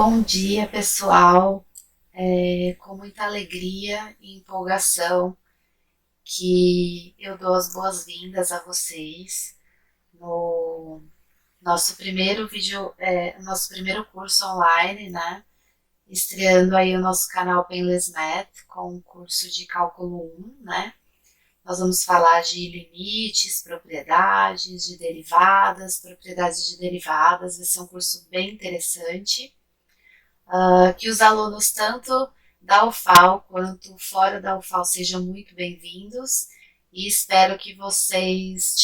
Bom dia, pessoal. Com muita alegria e empolgação que eu dou as boas-vindas a vocês no nosso primeiro vídeo, nosso primeiro curso online, né? Estreando aí o nosso canal Painless Math com o curso de cálculo 1, né? Nós vamos falar de limites, propriedades de derivadas, propriedades de derivadas. Vai ser um curso bem interessante. Que os alunos, tanto da UFAL quanto fora da UFAL, sejam muito bem-vindos e espero que vocês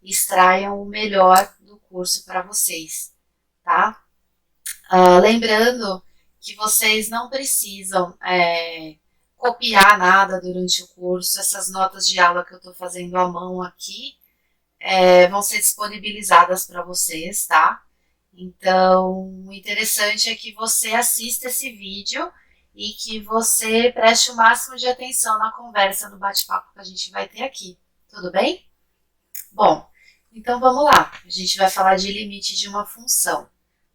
extraiam o melhor do curso para vocês, tá? Lembrando que vocês não precisam copiar nada durante o curso, essas notas de aula que eu estou fazendo à mão aqui vão ser disponibilizadas para vocês, tá? Então, o interessante é que você assista esse vídeo e que você preste o máximo de atenção na conversa, no bate-papo que a gente vai ter aqui. Tudo bem? Bom, então vamos lá. A gente vai falar de limite de uma função.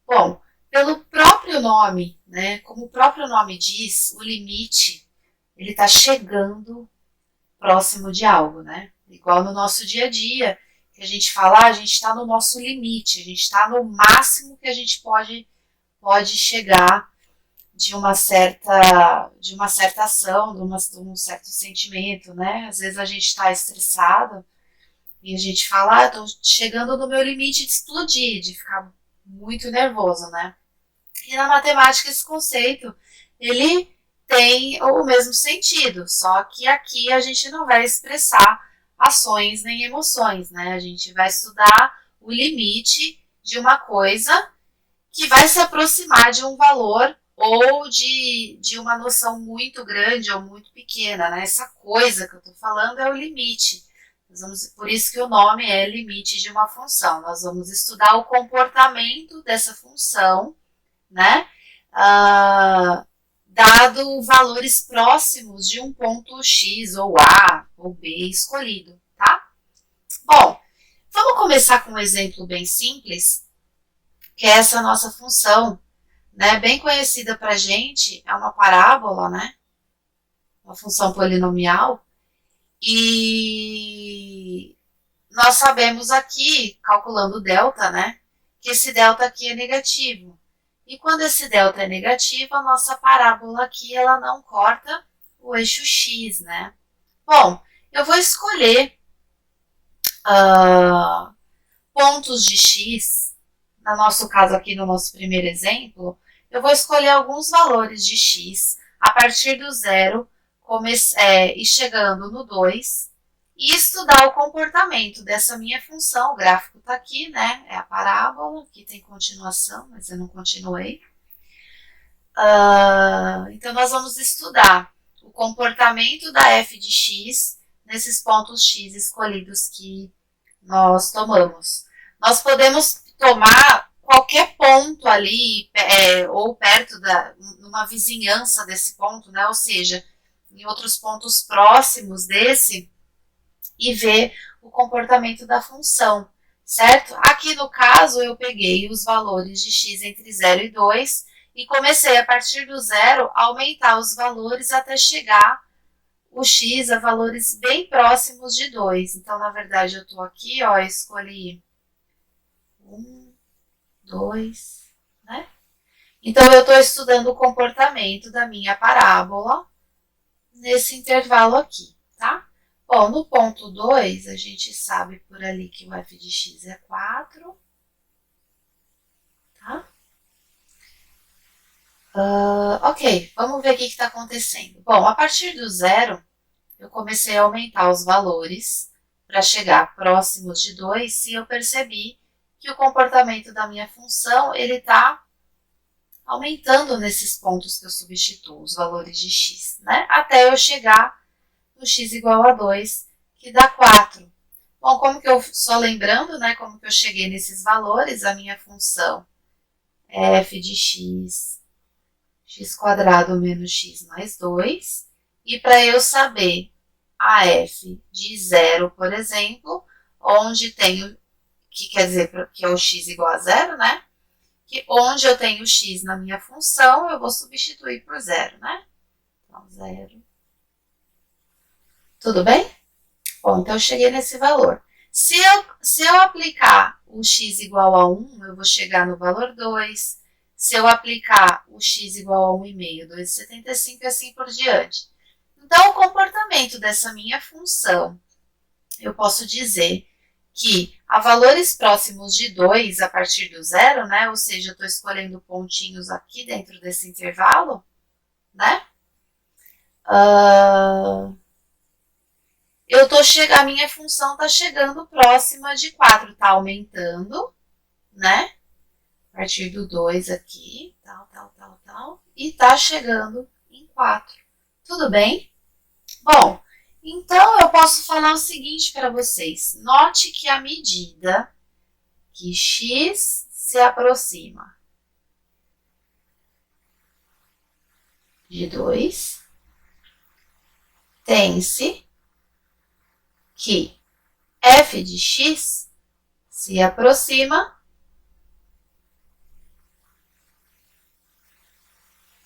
Bom, pelo próprio nome, né? Como o próprio nome diz, o limite ele está chegando próximo de algo, né? Igual no nosso dia a dia, que a gente fala, a gente está no nosso limite, a gente está no máximo que a gente pode chegar de uma certa ação, de um certo sentimento, né? Às vezes a gente está estressado e a gente fala, estou chegando no meu limite de explodir, de ficar muito nervoso, né? E na matemática esse conceito, ele tem o mesmo sentido, só que aqui a gente não vai expressar ações nem emoções, né? A gente vai estudar o limite de uma coisa que vai se aproximar de um valor ou de uma noção muito grande ou muito pequena, né? Essa coisa que eu estou falando é o limite. Por isso que o nome é limite de uma função. Nós vamos estudar o comportamento dessa função, né? Dado valores próximos de um ponto X ou A ou B escolhido, tá? Bom, vamos começar com um exemplo bem simples, que é essa nossa função, né? Bem conhecida pra gente, é uma parábola, né? Uma função polinomial. E nós sabemos aqui, calculando o delta, né? Que esse delta aqui é negativo. E quando esse delta é negativo, a nossa parábola aqui ela não corta o eixo x, né? Bom, eu vou escolher pontos de x, no nosso caso aqui, no nosso primeiro exemplo, eu vou escolher alguns valores de x a partir do zero e chegando no 2 e estudar o comportamento dessa minha função. O gráfico está aqui, né? É a parábola, aqui tem continuação, mas eu não continuei. Então, nós vamos estudar o comportamento da f de x nesses pontos x escolhidos que nós tomamos. Nós podemos tomar qualquer ponto ali, ou perto numa vizinhança desse ponto, né? Ou seja, em outros pontos próximos desse, e ver o comportamento da função, certo? Aqui no caso, eu peguei os valores de x entre 0 e 2 e comecei, a partir do zero, a aumentar os valores até chegar o x a valores bem próximos de 2. Então, na verdade, eu estou aqui, ó, escolhi 1, 2, né? Então, eu estou estudando o comportamento da minha parábola nesse intervalo aqui, tá? Bom, no ponto 2, a gente sabe por ali que o f de x é 4, tá? Ok, vamos ver o que está acontecendo. Bom, a partir do zero, eu comecei a aumentar os valores para chegar próximos de 2 e eu percebi que o comportamento da minha função ele está aumentando nesses pontos que eu substituo, os valores de x, né? Até eu chegar no x igual a 2, que dá 4. Bom, como que eu, só lembrando, né, como que eu cheguei nesses valores, a minha função é f de x, x quadrado menos x mais 2, e para eu saber a f de 0, por exemplo, onde tenho, que quer dizer que é o x igual a 0, né? O onde eu tenho x na minha função, eu vou substituir por zero, né? Então, zero. Tudo bem? Bom, então eu cheguei nesse valor. Se eu aplicar o x igual a 1, eu vou chegar no valor 2. Se eu aplicar o x igual a 1,5, 2,75 e assim por diante. Então, o comportamento dessa minha função, eu posso dizer que a valores próximos de 2 a partir do zero, né? Ou seja, eu estou escolhendo pontinhos aqui dentro desse intervalo, né? A minha função está chegando próxima de 4, está aumentando, né? A partir do 2 aqui, tal, e está chegando em 4. Tudo bem? Bom, então eu posso falar o seguinte para vocês. Note que à medida que x se aproxima de 2, tem-se que f de x se aproxima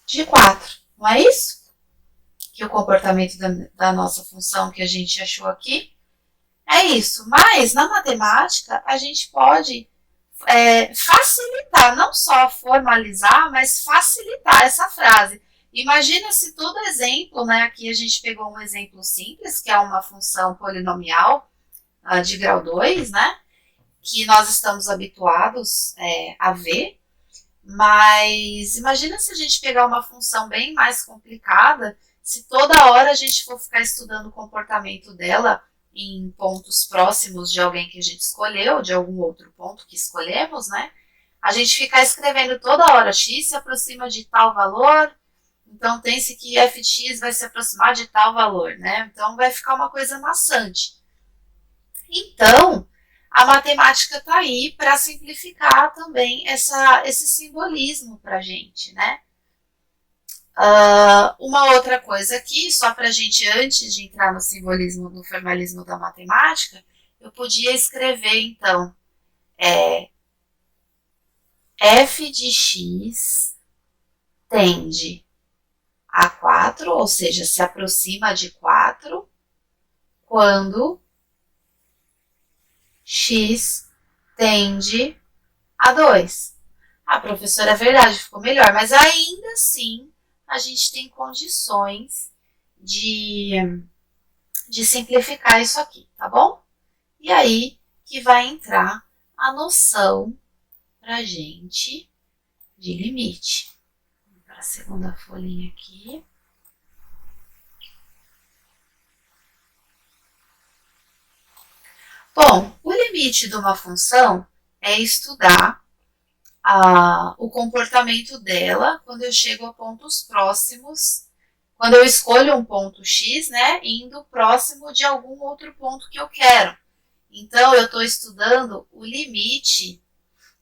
de 4. Não é isso? Que o comportamento da nossa função que a gente achou aqui é isso. Mas, na matemática, a gente pode facilitar, não só formalizar, mas facilitar essa frase. Imagina se todo exemplo, né, aqui a gente pegou um exemplo simples, que é uma função polinomial de grau 2, né, que nós estamos habituados a ver, mas imagina se a gente pegar uma função bem mais complicada, se toda hora a gente for ficar estudando o comportamento dela em pontos próximos de alguém que a gente escolheu, de algum outro ponto que escolhemos, né, a gente ficar escrevendo toda hora, x se aproxima de tal valor, então tem-se que f de x vai se aproximar de tal valor, né? Então vai ficar uma coisa maçante. Então, a matemática está aí para simplificar também esse simbolismo para a gente, né? Uma outra coisa aqui, só para a gente, antes de entrar no simbolismo, no formalismo da matemática, eu podia escrever, então, f de x tende a 4, ou seja, se aproxima de 4, quando x tende a 2. Professora, é verdade, ficou melhor, mas ainda assim a gente tem condições de simplificar isso aqui, tá bom? E aí que vai entrar a noção pra gente de limite. Vamos para a segunda folhinha aqui. Bom, o limite de uma função é estudar o comportamento dela quando eu chego a pontos próximos, quando eu escolho um ponto x, né, indo próximo de algum outro ponto que eu quero. Então, eu estou estudando o limite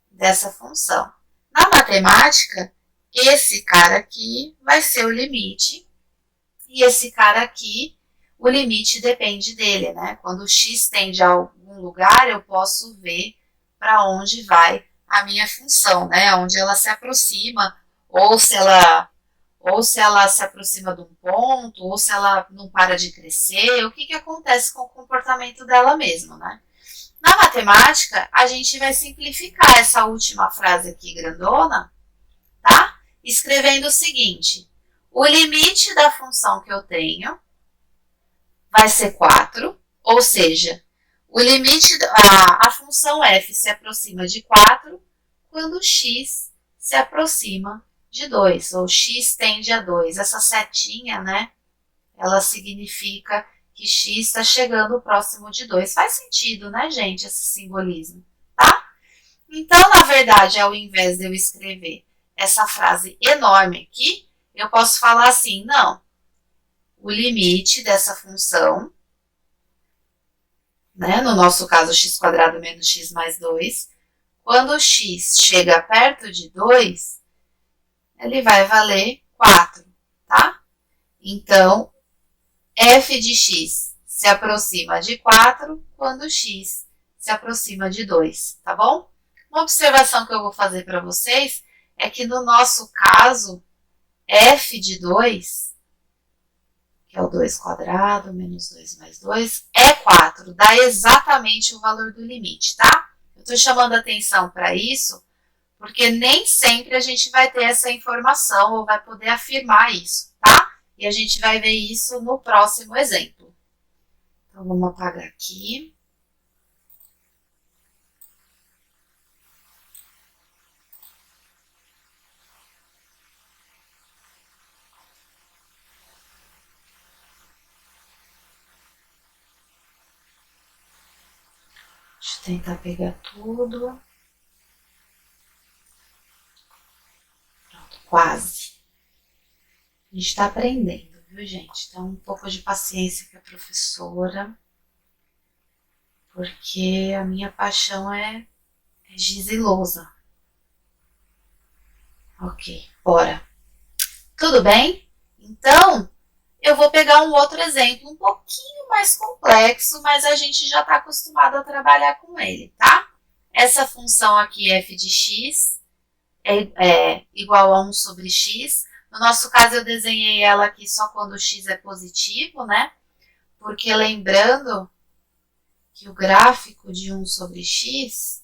dessa função. Na matemática, esse cara aqui vai ser o limite, e esse cara aqui, o limite depende dele, né? Quando o x tende a algum lugar, eu posso ver para onde vai a minha função, né? Onde ela se aproxima, ou se ela se aproxima de um ponto, ou se ela não para de crescer, o que acontece com o comportamento dela mesmo, né? Na matemática, a gente vai simplificar essa última frase aqui grandona, tá? Escrevendo o seguinte: o limite da função que eu tenho vai ser 4, ou seja, o limite, a função f se aproxima de 4 quando x se aproxima de 2, ou x tende a 2. Essa setinha, né, ela significa que x está chegando próximo de 2. Faz sentido, né, gente, esse simbolismo, tá? Então, na verdade, ao invés de eu escrever essa frase enorme aqui, eu posso falar assim, não, o limite dessa função, né, no nosso caso, x² menos x mais 2, quando x chega perto de 2, ele vai valer 4, tá? Então, f de x se aproxima de 4 quando x se aproxima de 2, tá bom? Uma observação que eu vou fazer para vocês é que no nosso caso, f de 2, que é o 2 quadrado, menos 2 mais 2, é 4. Dá exatamente o valor do limite, tá? Eu estou chamando atenção para isso, porque nem sempre a gente vai ter essa informação ou vai poder afirmar isso, tá? E a gente vai ver isso no próximo exemplo. Então, vamos apagar aqui. Deixa eu tentar pegar tudo. Pronto, quase. A gente está aprendendo, viu, gente? Então, um pouco de paciência com a professora, porque a minha paixão é giz e lousa. Ok, bora. Tudo bem? Então, eu vou pegar um outro exemplo um pouquinho mais complexo, mas a gente já está acostumado a trabalhar com ele, tá? Essa função aqui, f de x, é igual a 1 sobre x. No nosso caso, eu desenhei ela aqui só quando x é positivo, né? Porque lembrando que o gráfico de 1 sobre x,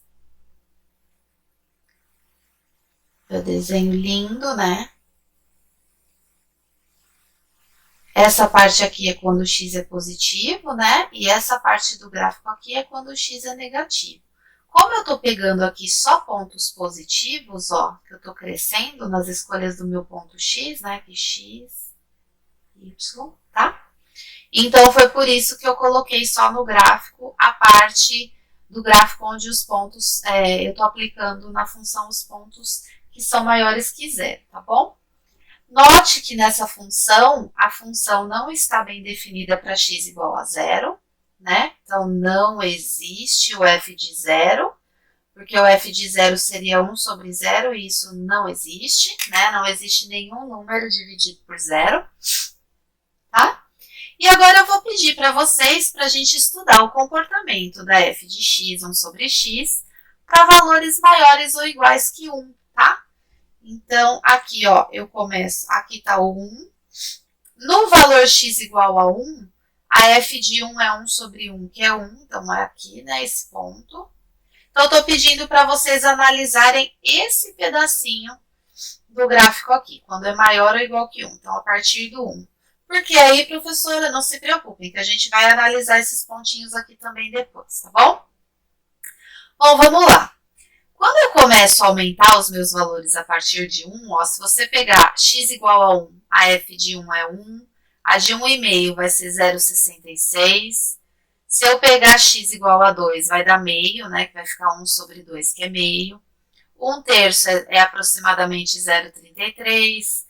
eu desenho lindo, né? Essa parte aqui é quando o x é positivo, né? E essa parte do gráfico aqui é quando o x é negativo. Como eu estou pegando aqui só pontos positivos, ó, que eu estou crescendo nas escolhas do meu ponto x, né? Que x, y, tá? Então, foi por isso que eu coloquei só no gráfico a parte do gráfico onde os pontos, eu estou aplicando na função os pontos que são maiores que zero, tá bom? Note que nessa função, a função não está bem definida para x igual a zero, né? Então, não existe o f de zero, porque o f de zero seria 1 sobre zero, e isso não existe, né? Não existe nenhum número dividido por zero, tá? E agora eu vou pedir para vocês para a gente estudar o comportamento da f de x, 1 sobre x, para valores maiores ou iguais que 1, tá? Então, aqui, ó, eu começo, aqui tá o 1. No valor x igual a 1, a f de 1 é 1 sobre 1, que é 1, então é aqui, né, esse ponto. Então, eu tô pedindo para vocês analisarem esse pedacinho do gráfico aqui, quando é maior ou igual que 1, então a partir do 1. Porque aí, professora, não se preocupem, que a gente vai analisar esses pontinhos aqui também depois, tá bom? Bom, vamos lá. Quando eu começo a aumentar os meus valores a partir de 1, ó, se você pegar x igual a 1, a f de 1 é 1, a de 1,5 vai ser 0,66. Se eu pegar x igual a 2, vai dar meio, né, que vai ficar 1 sobre 2, que é meio. 1/3 é aproximadamente 0,33.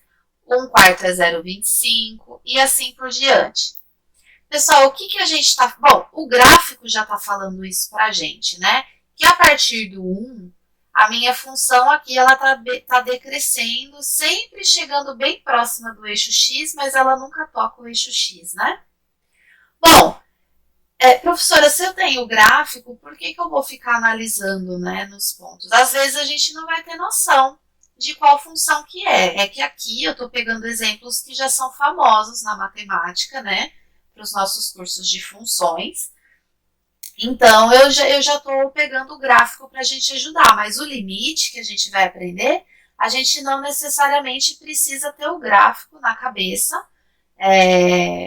1/4 é 0,25 e assim por diante. Pessoal, o que a gente está... Bom, o gráfico já está falando isso para a gente, né? Que a partir do 1, a minha função aqui ela tá decrescendo, sempre chegando bem próxima do eixo x, mas ela nunca toca o eixo x, né? Bom, professora, se eu tenho o gráfico, por que eu vou ficar analisando, né, nos pontos? Às vezes a gente não vai ter noção de qual função que é. É que aqui eu estou pegando exemplos que já são famosos na matemática, né, para os nossos cursos de funções. Então, eu já estou pegando o gráfico para a gente ajudar, mas o limite que a gente vai aprender, a gente não necessariamente precisa ter o gráfico na cabeça,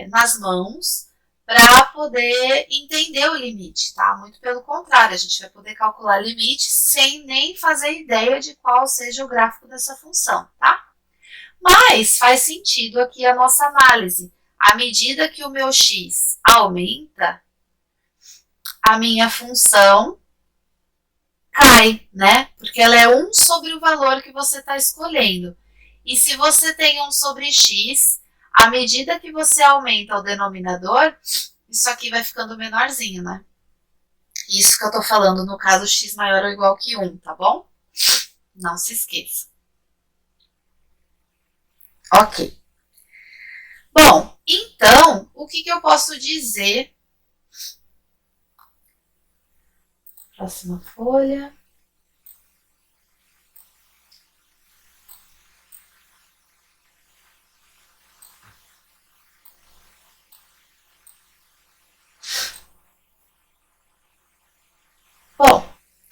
nas mãos, para poder entender o limite, tá? Muito pelo contrário, a gente vai poder calcular limite sem nem fazer ideia de qual seja o gráfico dessa função, tá? Mas faz sentido aqui a nossa análise. À medida que o meu x aumenta, a minha função cai, né? Porque ela é 1 sobre o valor que você está escolhendo. E se você tem 1 sobre x, à medida que você aumenta o denominador, isso aqui vai ficando menorzinho, né? Isso que eu tô falando no caso x maior ou igual que 1, tá bom? Não se esqueça. Ok. Bom, então, o que eu posso dizer? Próxima folha.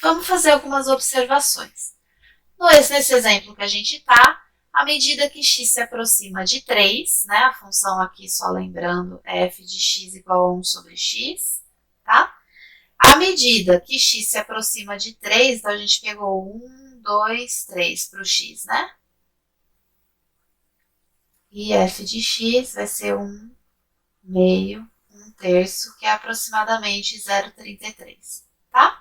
Vamos fazer algumas observações. Nesse exemplo que a gente está, à medida que x se aproxima de 3, né, a função aqui, só lembrando, é f de x igual a 1 sobre x, tá? À medida que x se aproxima de 3, então a gente pegou 1, 2, 3 para o x, né? E f de x vai ser 1 meio, 1 terço, que é aproximadamente 0,33, tá?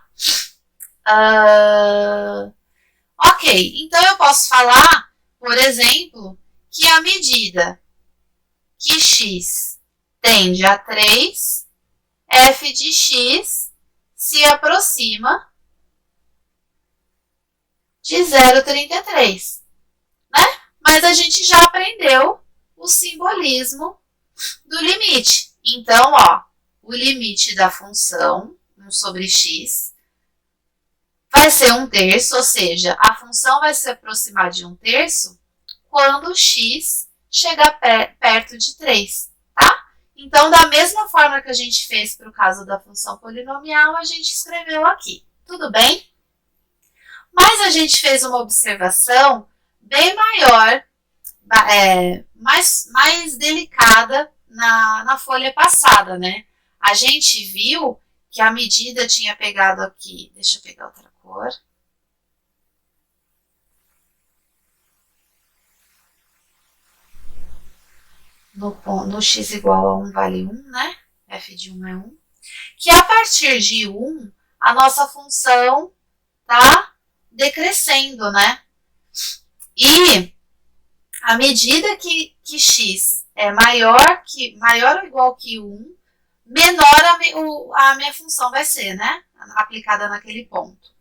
Ok, então eu posso falar, por exemplo, que à medida que x tende a 3, f de x se aproxima de 0,33, né? Mas a gente já aprendeu o simbolismo do limite. Então, ó, o limite da função 1 sobre x vai ser 1 terço, ou seja, a função vai se aproximar de 1 terço quando x chegar perto de 3, tá? Então, da mesma forma que a gente fez para o caso da função polinomial, a gente escreveu aqui, tudo bem? Mas a gente fez uma observação bem maior, mais delicada na folha passada, né? A gente viu que a medida tinha pegado aqui, deixa eu pegar outra cor. No x igual a 1 vale 1, né? F de 1 é 1. Que a partir de 1, a nossa função tá decrescendo, né? E à medida que x é maior ou igual que 1, menor a minha função vai ser, né? Aplicada naquele ponto.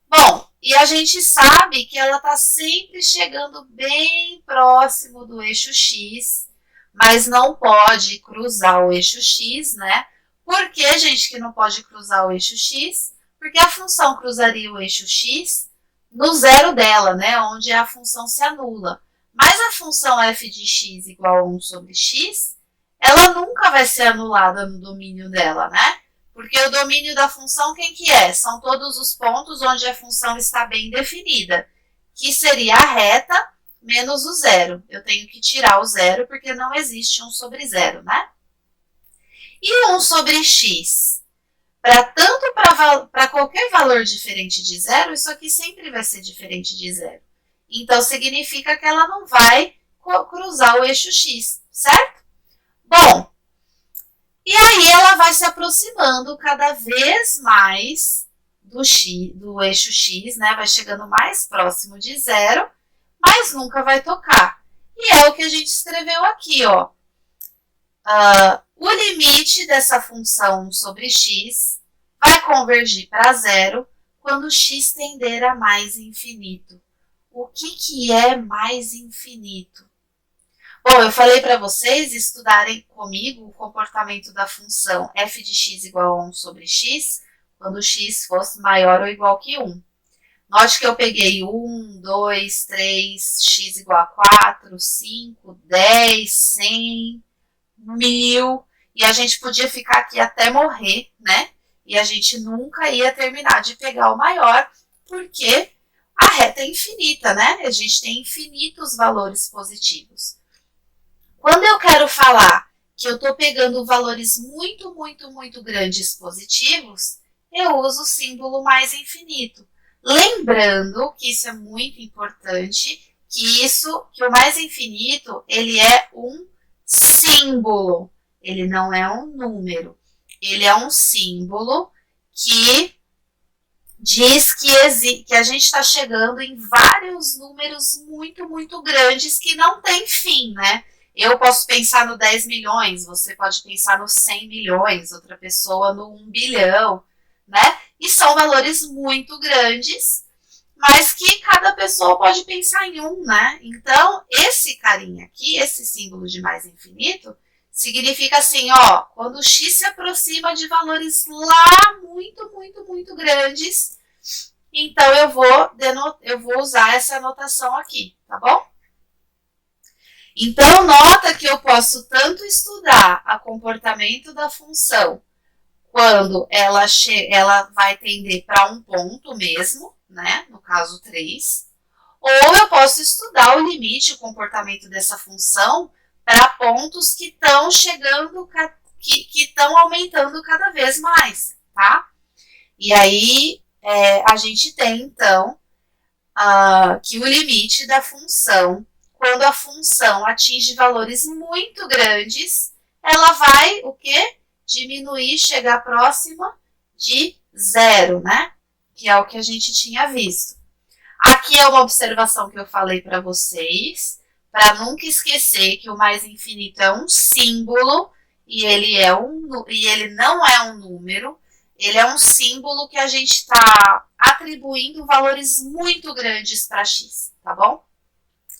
Bom, e a gente sabe que ela está sempre chegando bem próximo do eixo x, mas não pode cruzar o eixo x, né? Por que, gente, que não pode cruzar o eixo x? Porque a função cruzaria o eixo x no zero dela, né? Onde a função se anula. Mas a função f de x igual a 1 sobre x, ela nunca vai ser anulada no domínio dela, né? Porque o domínio da função, quem que é? São todos os pontos onde a função está bem definida, que seria a reta menos o zero. Eu tenho que tirar o zero, porque não existe 1 sobre 0, né? E 1 sobre x? Tanto para qualquer valor diferente de zero, isso aqui sempre vai ser diferente de zero. Então, significa que ela não vai cruzar o eixo x, certo? Bom, e aí ela vai se aproximando cada vez mais do eixo x, né? Vai chegando mais próximo de zero, mas nunca vai tocar. E é o que a gente escreveu aqui, ó. O limite dessa função 1 sobre x vai convergir para zero quando x tender a mais infinito. O que é mais infinito? Bom, eu falei para vocês estudarem comigo o comportamento da função f de x igual a 1 sobre x, quando x fosse maior ou igual que 1. Note que eu peguei 1, 2, 3, x igual a 4, 5, 10, 100, 1000, e a gente podia ficar aqui até morrer, né? E a gente nunca ia terminar de pegar o maior, porque a reta é infinita, né? A gente tem infinitos valores positivos. Quando eu quero falar que eu estou pegando valores muito, muito, muito grandes positivos, eu uso o símbolo mais infinito. Lembrando que isso é muito importante, que o mais infinito, ele é um símbolo, ele não é um número. Ele é um símbolo que diz que a gente está chegando em vários números muito, muito grandes que não tem fim, né? Eu posso pensar no 10 milhões, você pode pensar no 100 milhões, outra pessoa no 1 bilhão, né? E são valores muito grandes, mas que cada pessoa pode pensar em um, né? Então, esse carinha aqui, esse símbolo de mais infinito, significa assim, ó, quando x se aproxima de valores lá muito, muito, muito grandes, então eu vou usar essa anotação aqui, tá bom? Então, nota que eu posso tanto estudar o comportamento da função quando ela vai tender para um ponto mesmo, né? No caso 3. Ou eu posso estudar o limite, o comportamento dessa função para pontos que estão chegando, que estão aumentando cada vez mais, tá? E aí a gente tem, então, que o limite da função, quando a função atinge valores muito grandes, ela vai, o quê? Diminuir, chegar próxima de zero, né? Que é o que a gente tinha visto. Aqui é uma observação que eu falei para vocês, para nunca esquecer que o mais infinito é um símbolo e ele não é um número, ele é um símbolo que a gente está atribuindo valores muito grandes para x, tá bom?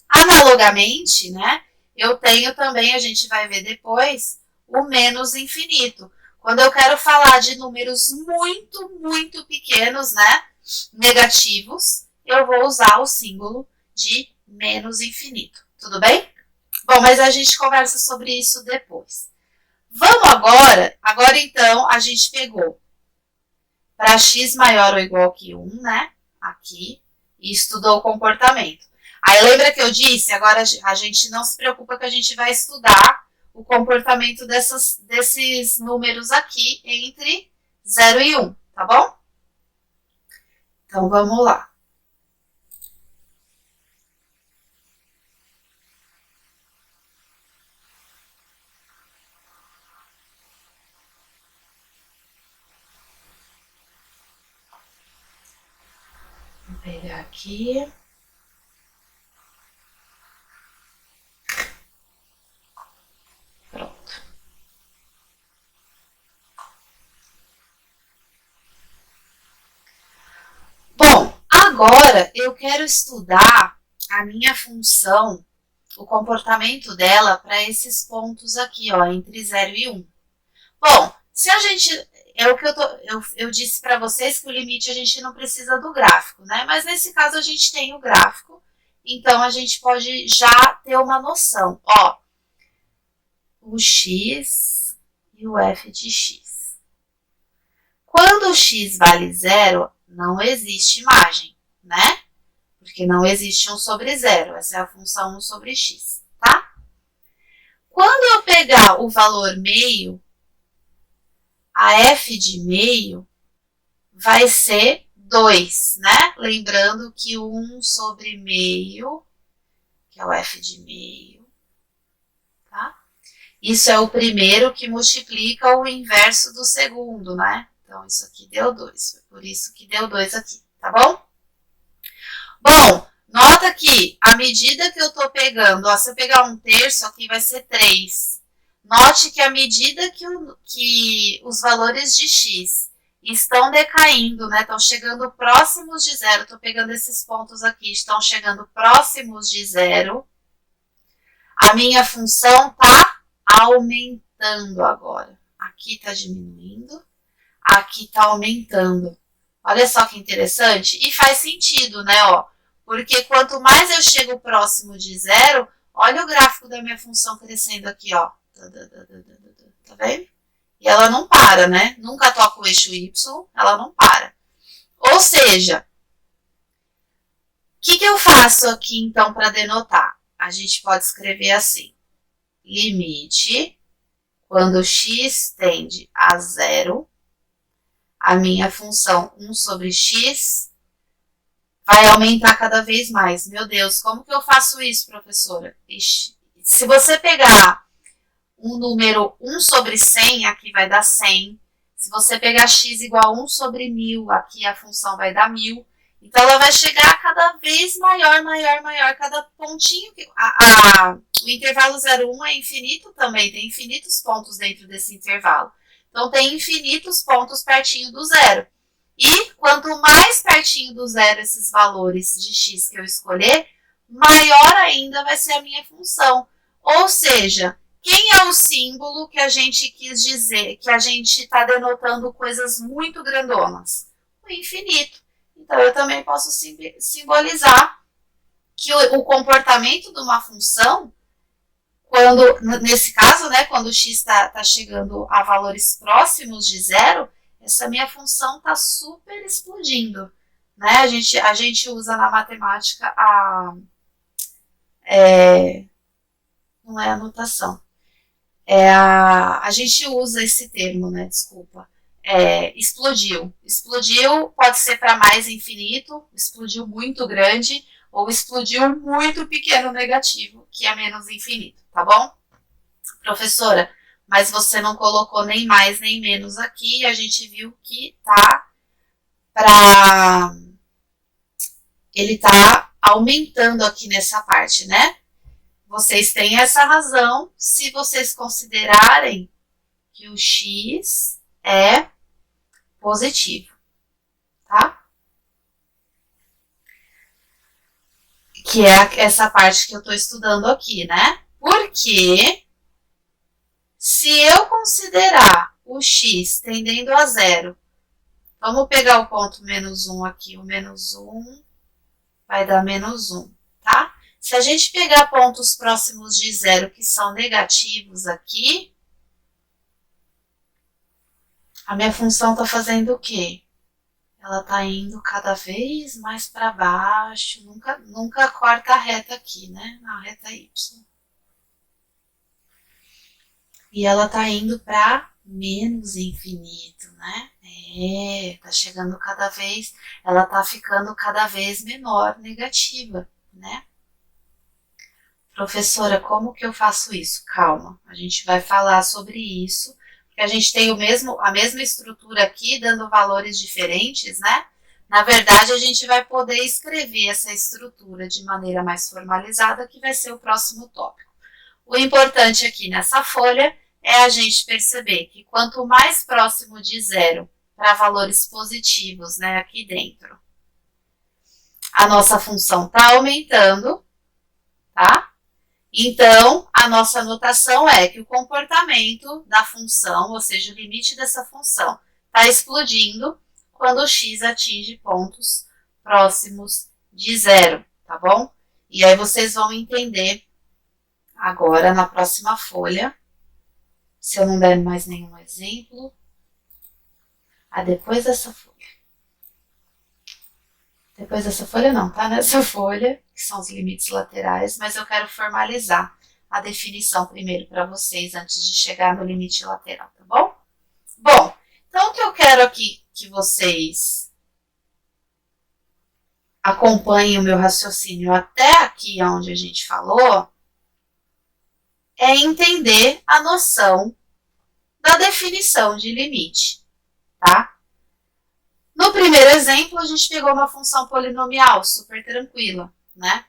Analogamente, né, eu tenho também, a gente vai ver depois, o menos infinito. Quando eu quero falar de números muito, muito pequenos, né, negativos, eu vou usar o símbolo de menos infinito. Tudo bem? Bom, mas a gente conversa sobre isso depois. Vamos agora então a gente pegou para x maior ou igual que 1, né? Aqui, e estudou o comportamento. Aí lembra que eu disse, agora a gente não se preocupa que a gente vai estudar o comportamento desses números aqui entre 0 e 1, tá bom? Então vamos lá. Vou pegar aqui. Pronto. Bom, agora eu quero estudar a minha função, o comportamento dela para esses pontos aqui, ó, entre 0 e 1. Bom, se a gente, é o que eu disse para vocês que o limite a gente não precisa do gráfico, né? Mas nesse caso a gente tem o gráfico, então a gente pode já ter uma noção, ó, o x e o f de x. Quando o x vale 0, não existe imagem, né? Porque não existe 1 sobre 0, essa é a função 1 sobre x, tá? Quando eu pegar o valor meio, a f de meio vai ser 2, né? Lembrando que 1 sobre meio, que é o f de meio, tá? Isso é o primeiro que multiplica o inverso do segundo, né? Então, isso aqui deu 2, foi por isso que deu 2 aqui, tá bom? Bom, nota que à medida que eu tô pegando, ó, se eu pegar 1/3, aqui vai ser 3. Note que à medida que os valores de x estão decaindo, né, estão chegando próximos de zero, estou pegando esses pontos aqui, estão chegando próximos de zero, a minha função está aumentando agora. Aqui está diminuindo, aqui está aumentando. Olha só que interessante. E faz sentido, né? Ó, porque quanto mais eu chego próximo de zero, olha o gráfico da minha função crescendo aqui, ó. Tá vendo? E ela não para, né? Nunca toca o eixo Y, ela não para. Ou seja, o que eu faço aqui, então, para denotar? A gente pode escrever assim. Limite, quando x tende a zero, a minha função 1 sobre x vai aumentar cada vez mais. Meu Deus, como que eu faço isso, professora? Ixi, se você pegar um número 1 sobre 100, aqui vai dar 100. Se você pegar x igual a 1 sobre 1000, aqui a função vai dar 1000. Então, ela vai chegar a cada vez maior, maior, maior. Cada pontinho, o intervalo 0,1 é infinito também, tem infinitos pontos dentro desse intervalo. Então, tem infinitos pontos pertinho do zero. E quanto mais pertinho do zero esses valores de x que eu escolher, maior ainda vai ser a minha função. Ou seja, quem é o símbolo que a gente quis dizer, que a gente está denotando coisas muito grandonas? O infinito. Então, eu também posso simbolizar que o comportamento de uma função, nesse caso, né, quando o x está chegando a valores próximos de zero, essa minha função está super explodindo. Né? A gente usa na matemática não é anotação. A gente usa esse termo, né? Desculpa. Explodiu. Explodiu pode ser para mais infinito, explodiu muito grande, ou explodiu muito pequeno negativo, que é menos infinito, tá bom? Professora, mas você não colocou nem mais nem menos aqui, e a gente viu que ele tá aumentando aqui nessa parte, né? Vocês têm essa razão se vocês considerarem que o x é positivo, tá? Que é essa parte que eu estou estudando aqui, né? Porque se eu considerar o x tendendo a zero, vamos pegar o ponto menos 1 aqui, o menos 1 vai dar menos 1, tá? Se a gente pegar pontos próximos de zero que são negativos aqui, a minha função está fazendo o quê? Ela está indo cada vez mais para baixo, nunca corta a reta aqui, né? Na reta y. E ela está indo para menos infinito, né? Tá chegando cada vez, ela está ficando cada vez menor, negativa, né? Professora, como que eu faço isso? Calma, a gente vai falar sobre isso, porque a gente tem a mesma estrutura aqui, dando valores diferentes, né? Na verdade, a gente vai poder escrever essa estrutura de maneira mais formalizada, que vai ser o próximo tópico. O importante aqui nessa folha é a gente perceber que quanto mais próximo de zero para valores positivos, né, aqui dentro, a nossa função está aumentando, tá? Então, a nossa notação é que o comportamento da função, ou seja, o limite dessa função, está explodindo quando o x atinge pontos próximos de zero, tá bom? E aí vocês vão entender agora na próxima folha, se eu não der mais nenhum exemplo, depois dessa folha. Depois dessa folha não, tá? Nessa folha, que são os limites laterais, mas eu quero formalizar a definição primeiro para vocês, antes de chegar no limite lateral, tá bom? Bom, então o que eu quero aqui que vocês acompanhem o meu raciocínio até aqui onde a gente falou, é entender a noção da definição de limite, tá? No primeiro exemplo, a gente pegou uma função polinomial super tranquila, né?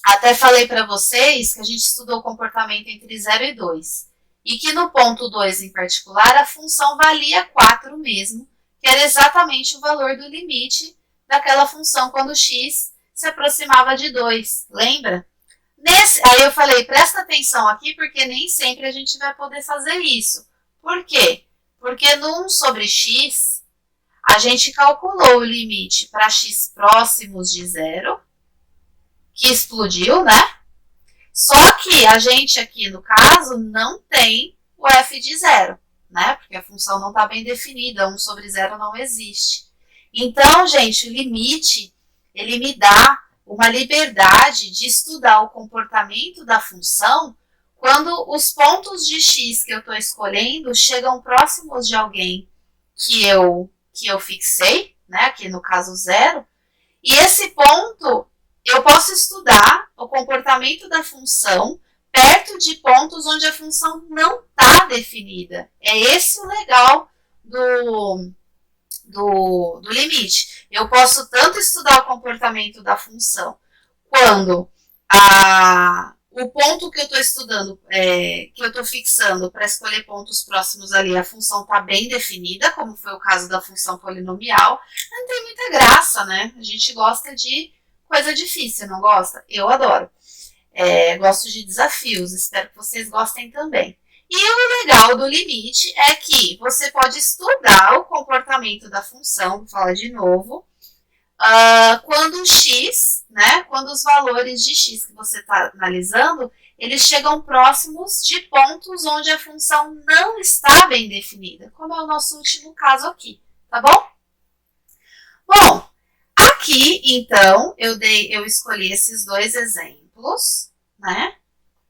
Até falei para vocês que a gente estudou o comportamento entre 0 e 2. E que no ponto 2 em particular, a função valia 4 mesmo, que era exatamente o valor do limite daquela função quando x se aproximava de 2. Lembra? Aí eu falei, presta atenção aqui, porque nem sempre a gente vai poder fazer isso. Por quê? Porque no 1 sobre x, a gente calculou o limite para x próximos de zero, que explodiu, né? Só que a gente aqui, no caso, não tem o f de zero, né? Porque a função não está bem definida, 1 sobre zero não existe. Então, gente, o limite, ele me dá uma liberdade de estudar o comportamento da função quando os pontos de x que eu estou escolhendo chegam próximos de alguém que eu fixei, né, aqui no caso zero, e esse ponto eu posso estudar o comportamento da função perto de pontos onde a função não está definida. É esse o legal do limite. Eu posso tanto estudar o comportamento da função quando o ponto que eu estou estudando, que eu estou fixando para escolher pontos próximos ali, a função está bem definida, como foi o caso da função polinomial. Não tem muita graça, né? A gente gosta de coisa difícil, não gosta? Eu adoro. Gosto de desafios, espero que vocês gostem também. E o legal do limite é que você pode estudar o comportamento da função, vou falar de novo, quando o x, né, quando os valores de x que você está analisando, eles chegam próximos de pontos onde a função não está bem definida, como é o nosso último caso aqui, tá bom? Bom, aqui, então, eu escolhi esses dois exemplos, né,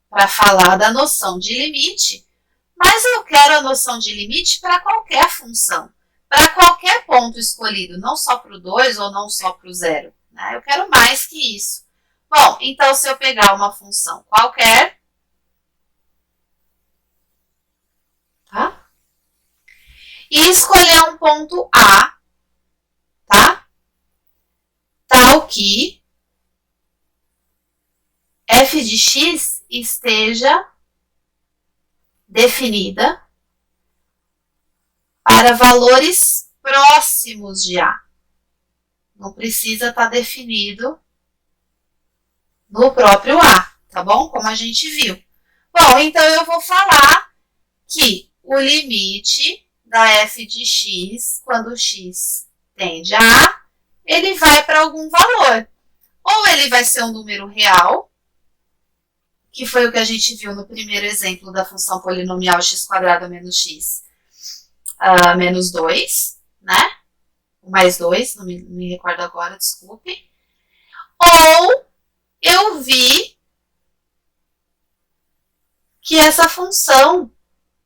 para falar da noção de limite, mas eu quero a noção de limite para qualquer função, para qualquer ponto escolhido, não só para o 2 ou não só para o 0, né? Eu quero mais que isso. Bom, então se eu pegar uma função qualquer, tá? E escolher um ponto A, tá? Tal que f de x esteja definida para valores próximos de A. Não precisa estar definido no próprio A, tá bom? Como a gente viu. Bom, então eu vou falar que o limite da f de x, quando x tende a A, ele vai para algum valor. Ou ele vai ser um número real, que foi o que a gente viu no primeiro exemplo da função polinomial x² menos x menos 2, né? O mais 2, não me recordo agora, desculpe. Ou eu vi que essa função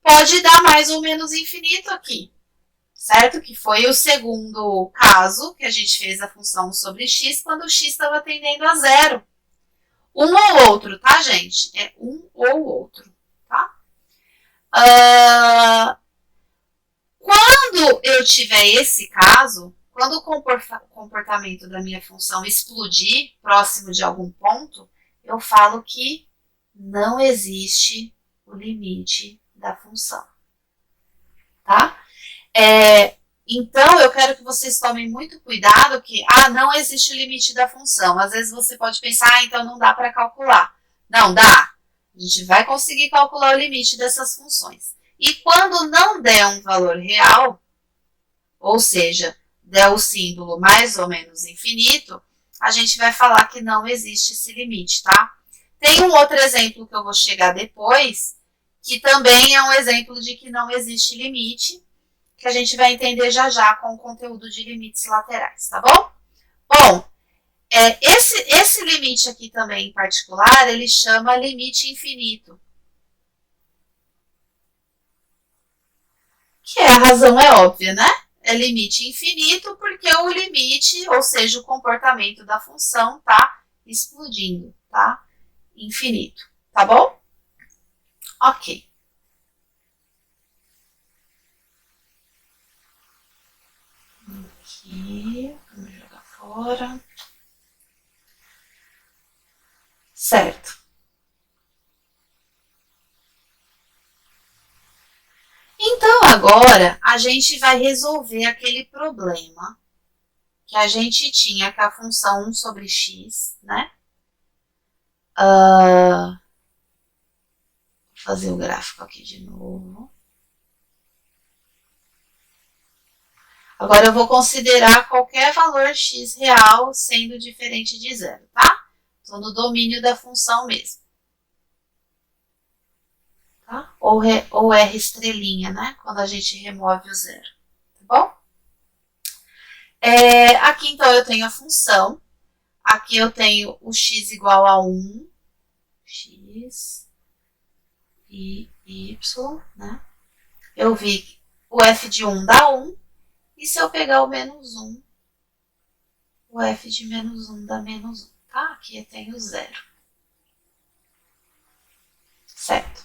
pode dar mais ou menos infinito aqui, certo? Que foi o segundo caso que a gente fez a função sobre x, quando x estava tendendo a 0. Um ou outro, tá, gente? É um ou outro, tá? Quando eu tiver esse caso, quando o comportamento da minha função explodir próximo de algum ponto, eu falo que não existe o limite da função, tá? Então, eu quero que vocês tomem muito cuidado que, não existe o limite da função. Às vezes você pode pensar, então não dá para calcular. Não, dá. A gente vai conseguir calcular o limite dessas funções. E quando não der um valor real, ou seja, der o símbolo mais ou menos infinito, a gente vai falar que não existe esse limite, tá? Tem um outro exemplo que eu vou chegar depois, que também é um exemplo de que não existe limite, que a gente vai entender já já com o conteúdo de limites laterais, tá bom? Bom, esse limite aqui também em particular, ele chama limite infinito. Que a razão é óbvia, né? É limite infinito porque o limite, ou seja, o comportamento da função tá explodindo, tá? Infinito, tá bom? Ok. Aqui, vamos jogar fora. Certo. Então, agora, a gente vai resolver aquele problema que a gente tinha com a função 1 sobre x, né? Vou fazer o gráfico aqui de novo. Agora, eu vou considerar qualquer valor x real sendo diferente de zero, tá? Estou no domínio da função mesmo. Tá? Ou R estrelinha, né? Quando a gente remove o zero, tá bom? Aqui, então, eu tenho a função. Aqui eu tenho o x igual a 1, x e y, né? Eu vi o f de 1 dá 1, e se eu pegar o menos 1, o f de menos 1 dá menos 1, tá? Aqui eu tenho 0. Certo?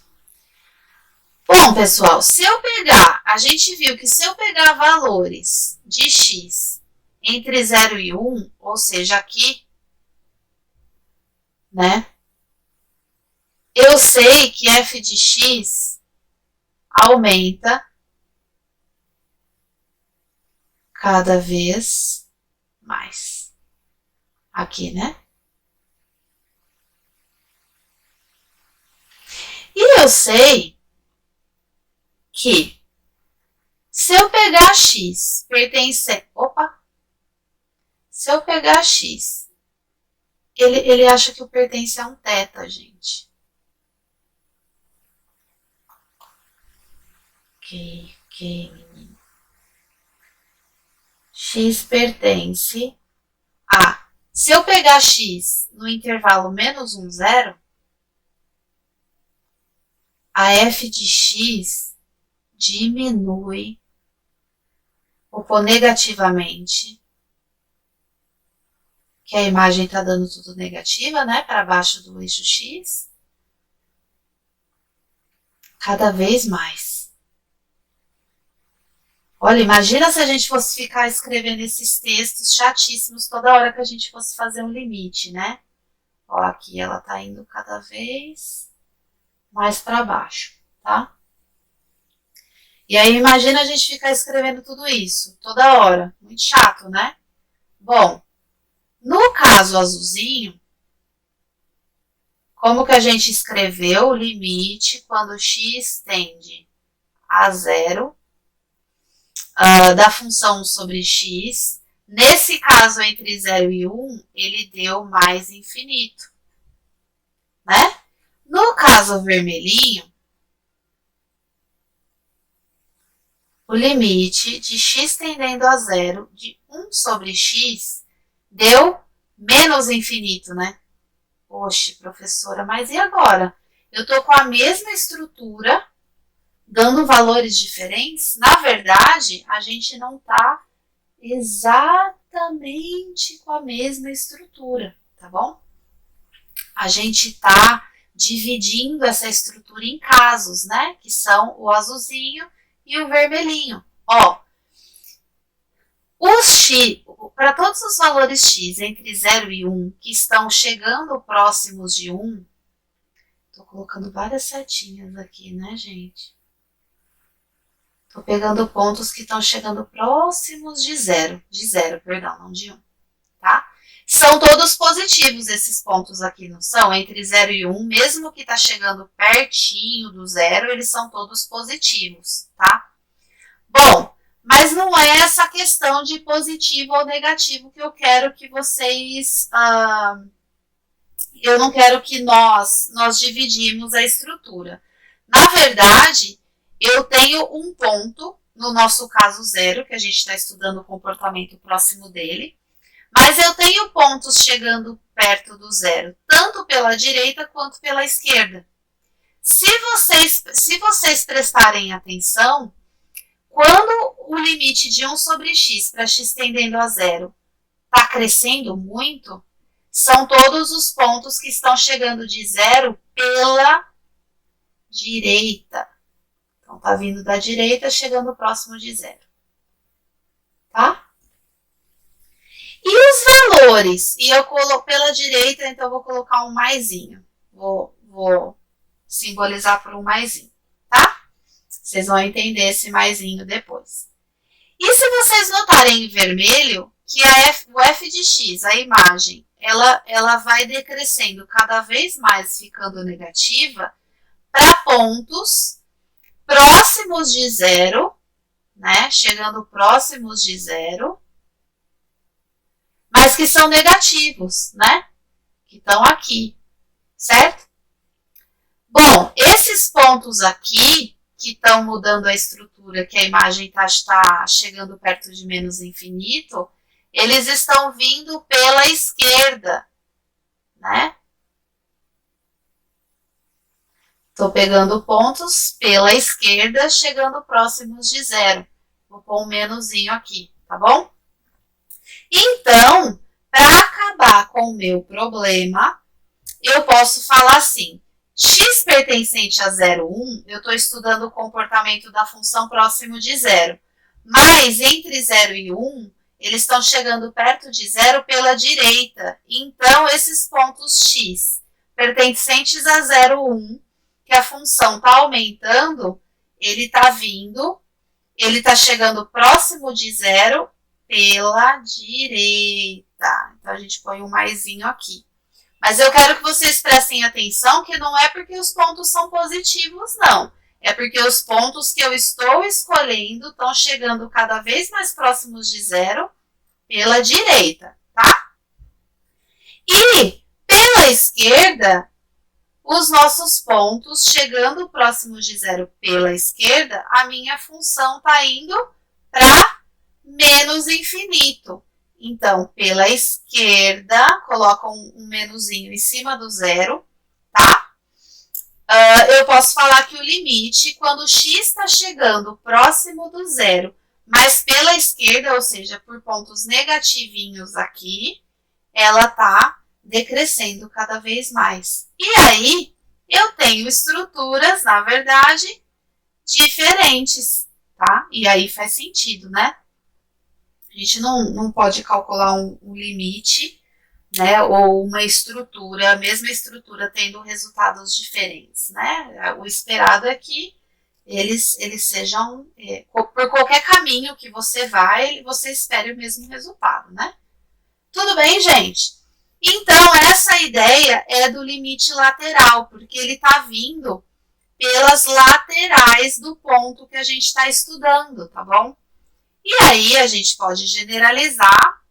Bom, pessoal, se eu pegar, a gente viu que se eu pegar valores de x entre 0 e 1, ou seja, aqui, né? Eu sei que f de x aumenta cada vez mais. Aqui, né? E eu sei que se eu pegar x pertencente... Se eu pegar x, ele acha que o pertence a um θ, gente. menino. X pertence a... Se eu pegar x no intervalo menos 1, 0, a f de x diminui, vou pôr negativamente, que a imagem está dando tudo negativa, né, para baixo do eixo x, cada vez mais. Olha, imagina se a gente fosse ficar escrevendo esses textos chatíssimos toda hora que a gente fosse fazer um limite, né? Ó, aqui ela está indo cada vez mais para baixo, tá? E aí imagina a gente ficar escrevendo tudo isso toda hora. Muito chato, né? Bom, no caso azulzinho, como que a gente escreveu o limite quando x tende a 0 da função 1 sobre x? Nesse caso, entre 0 e 1, ele deu mais infinito, né? No caso vermelhinho, o limite de x tendendo a 0 de 1 sobre x deu menos infinito, né? Poxa, professora, mas e agora? Eu tô com a mesma estrutura, dando valores diferentes? Na verdade, a gente não tá exatamente com a mesma estrutura, tá bom? A gente tá dividindo essa estrutura em casos, né? Que são o azulzinho e o vermelhinho. Ó, os x, para todos os valores x entre 0 e 1 que estão chegando próximos de 1, tô colocando várias setinhas aqui, né, gente? Tô pegando pontos que estão chegando próximos de 0, perdão, não de 1, tá? São todos positivos esses pontos aqui, não são? Entre 0 e 1, mesmo que tá chegando pertinho do 0, eles são todos positivos, tá? Bom, mas não é essa questão de positivo ou negativo que eu quero que vocês... eu não quero que nós dividimos a estrutura. Na verdade, eu tenho um ponto, no nosso caso 0, que a gente está estudando o comportamento próximo dele, mas eu tenho pontos chegando perto do 0, tanto pela direita quanto pela esquerda. Se vocês prestarem atenção, quando o limite de 1 sobre x para x tendendo a 0 está crescendo muito, são todos os pontos que estão chegando de 0 pela direita. Então, está vindo da direita, chegando próximo de 0. Tá? E os valores? E eu coloco pela direita, então eu vou colocar um maisinho. Vou simbolizar por um maisinho, tá? Vocês vão entender esse maisinho depois. E se vocês notarem em vermelho, que o f de x, a imagem, ela vai decrescendo cada vez mais, ficando negativa, para pontos próximos de 0, né? Chegando próximos de 0, mas que são negativos, né? Que estão aqui, certo? Bom, esses pontos aqui, que estão mudando a estrutura, que a imagem está chegando perto de menos infinito, eles estão vindo pela esquerda, né? Estou pegando pontos pela esquerda, chegando próximos de 0. Vou pôr um menuzinho aqui, tá bom? Então, para acabar com o meu problema, eu posso falar assim, x pertencente a 0, 1, eu estou estudando o comportamento da função próximo de 0. Mas entre 0 e 1, eles estão chegando perto de 0 pela direita. Então, esses pontos x pertencentes a 0, 1, que a função está aumentando, ele está vindo, ele está chegando próximo de 0 pela direita. Então, a gente põe um maisinho aqui. Mas eu quero que vocês prestem atenção que não é porque os pontos são positivos, não. É porque os pontos que eu estou escolhendo estão chegando cada vez mais próximos de 0 pela direita, tá? E pela esquerda, os nossos pontos chegando próximo de zero pela esquerda, a minha função está indo para menos infinito. Então, pela esquerda, coloca um menuzinho em cima do zero, tá? Eu posso falar que o limite, quando x está chegando próximo do zero, mas pela esquerda, ou seja, por pontos negativinhos aqui, ela está decrescendo cada vez mais. E aí, eu tenho estruturas, na verdade, diferentes, tá? E aí faz sentido, né? A gente não pode calcular um limite, né? Ou uma estrutura, a mesma estrutura tendo resultados diferentes, né? O esperado é que eles sejam, por qualquer caminho que você vai, você espere o mesmo resultado, né? Tudo bem, gente? Então, essa ideia é do limite lateral, porque ele está vindo pelas laterais do ponto que a gente está estudando, tá bom? E aí, a gente pode generalizar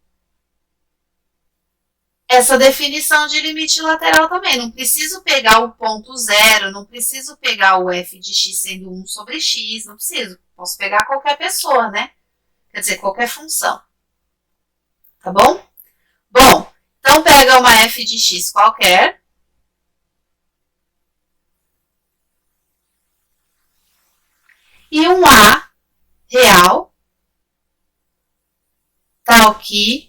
essa definição de limite lateral também. Não preciso pegar o ponto zero, não preciso pegar o f de x sendo 1 sobre x, não preciso. Posso pegar qualquer pessoa, né? Quer dizer, qualquer função. Tá bom? Bom, então pega uma f de x qualquer. E um a real, tal que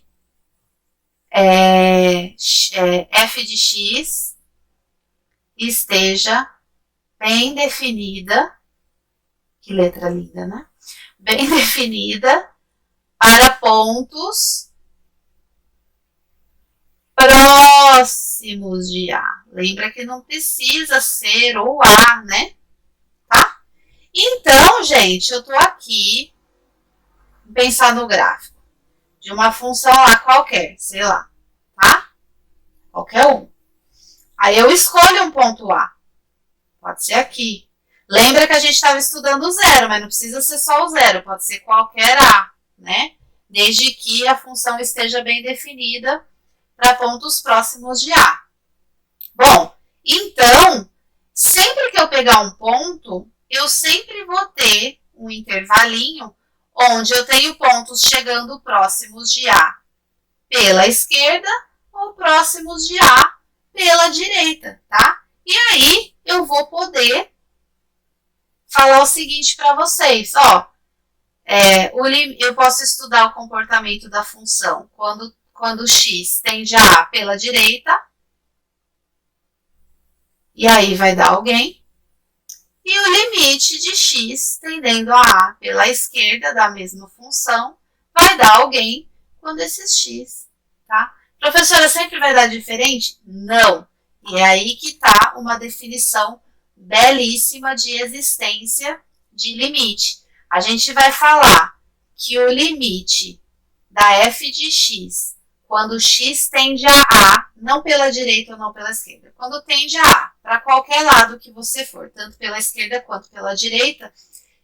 f de x esteja bem definida, que letra linda, né? Bem definida para pontos próximos de A. Lembra que não precisa ser o A, né? Tá? Então, gente, eu tô aqui pensar no gráfico de uma função lá qualquer, sei lá, tá? Qualquer um. Aí eu escolho um ponto A. Pode ser aqui. Lembra que a gente estava estudando o zero, mas não precisa ser só o zero, pode ser qualquer A, né? Desde que a função esteja bem definida para pontos próximos de A. Bom, então, sempre que eu pegar um ponto, eu sempre vou ter um intervalinho onde eu tenho pontos chegando próximos de A pela esquerda ou próximos de A pela direita, tá? E aí eu vou poder falar o seguinte para vocês, ó, eu posso estudar o comportamento da função quando x tende a A pela direita, e aí vai dar alguém, e o limite de x tendendo a A pela esquerda da mesma função vai dar alguém quando esses x, tá? Professora, sempre vai dar diferente? Não. E é aí que está uma definição belíssima de existência de limite. A gente vai falar que o limite da f de x, quando x tende a A, não pela direita ou não pela esquerda, quando tende a A, para qualquer lado que você for, tanto pela esquerda quanto pela direita,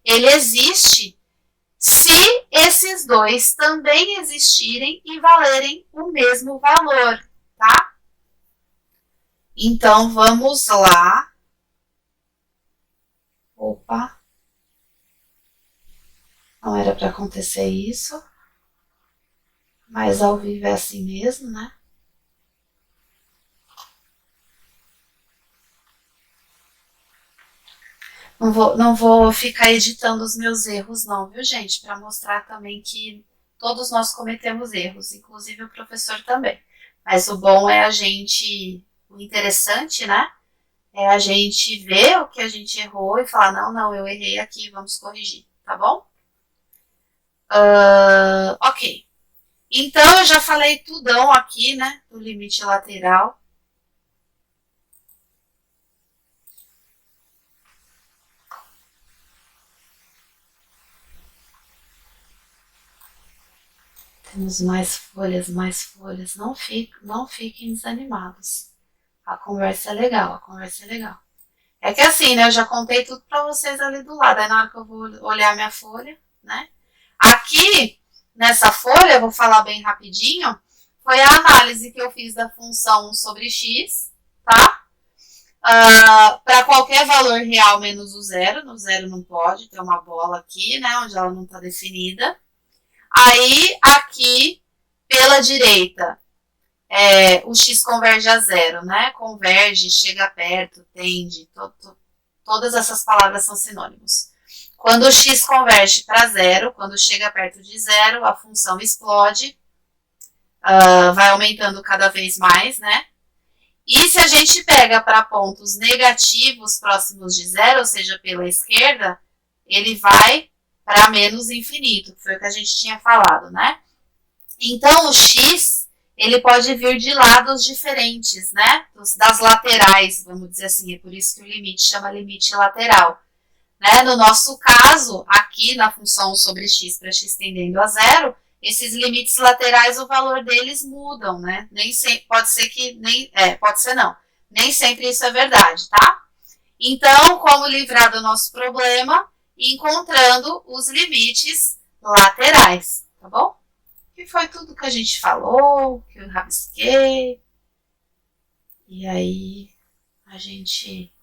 ele existe se esses dois também existirem e valerem o mesmo valor, tá? Então, vamos lá. Opa. Não era para acontecer isso. Mas ao vivo é assim mesmo, né? Não vou ficar editando os meus erros, não, viu, gente? Para mostrar também que todos nós cometemos erros, inclusive o professor também. Mas o bom é o interessante, né? É a gente ver o que a gente errou e falar, não, eu errei aqui, vamos corrigir, tá bom? Ok. Então, eu já falei tudão aqui, né, do limite lateral. Temos mais folhas, mais folhas. Não fiquem desanimados. A conversa é legal, a conversa é legal. É que assim, né, eu já contei tudo para vocês ali do lado. Aí na hora que eu vou olhar minha folha, né? Aqui, nessa folha, eu vou falar bem rapidinho, foi a análise que eu fiz da função 1 sobre x, tá? para qualquer valor real menos o zero. No zero não pode, tem uma bola aqui, né, onde ela não está definida. Aí, aqui, pela direita, o x converge a zero, né? Converge, chega perto, tende, todas essas palavras são sinônimos. Quando o x converge para zero, quando chega perto de zero, a função explode, vai aumentando cada vez mais, né? E se a gente pega para pontos negativos próximos de zero, ou seja, pela esquerda, ele vai para menos infinito, que foi o que a gente tinha falado, né? Então, o x, ele pode vir de lados diferentes, né? Das laterais, vamos dizer assim, é por isso que o limite chama limite lateral. Né? No nosso caso, aqui na função sobre x para x tendendo a zero, esses limites laterais, o valor deles mudam, né? Nem sempre, pode ser que, pode ser não. Nem sempre isso é verdade, tá? Então, como livrar do nosso problema? Encontrando os limites laterais, tá bom? Que foi tudo que a gente falou, que eu rabisquei. E aí, a gente...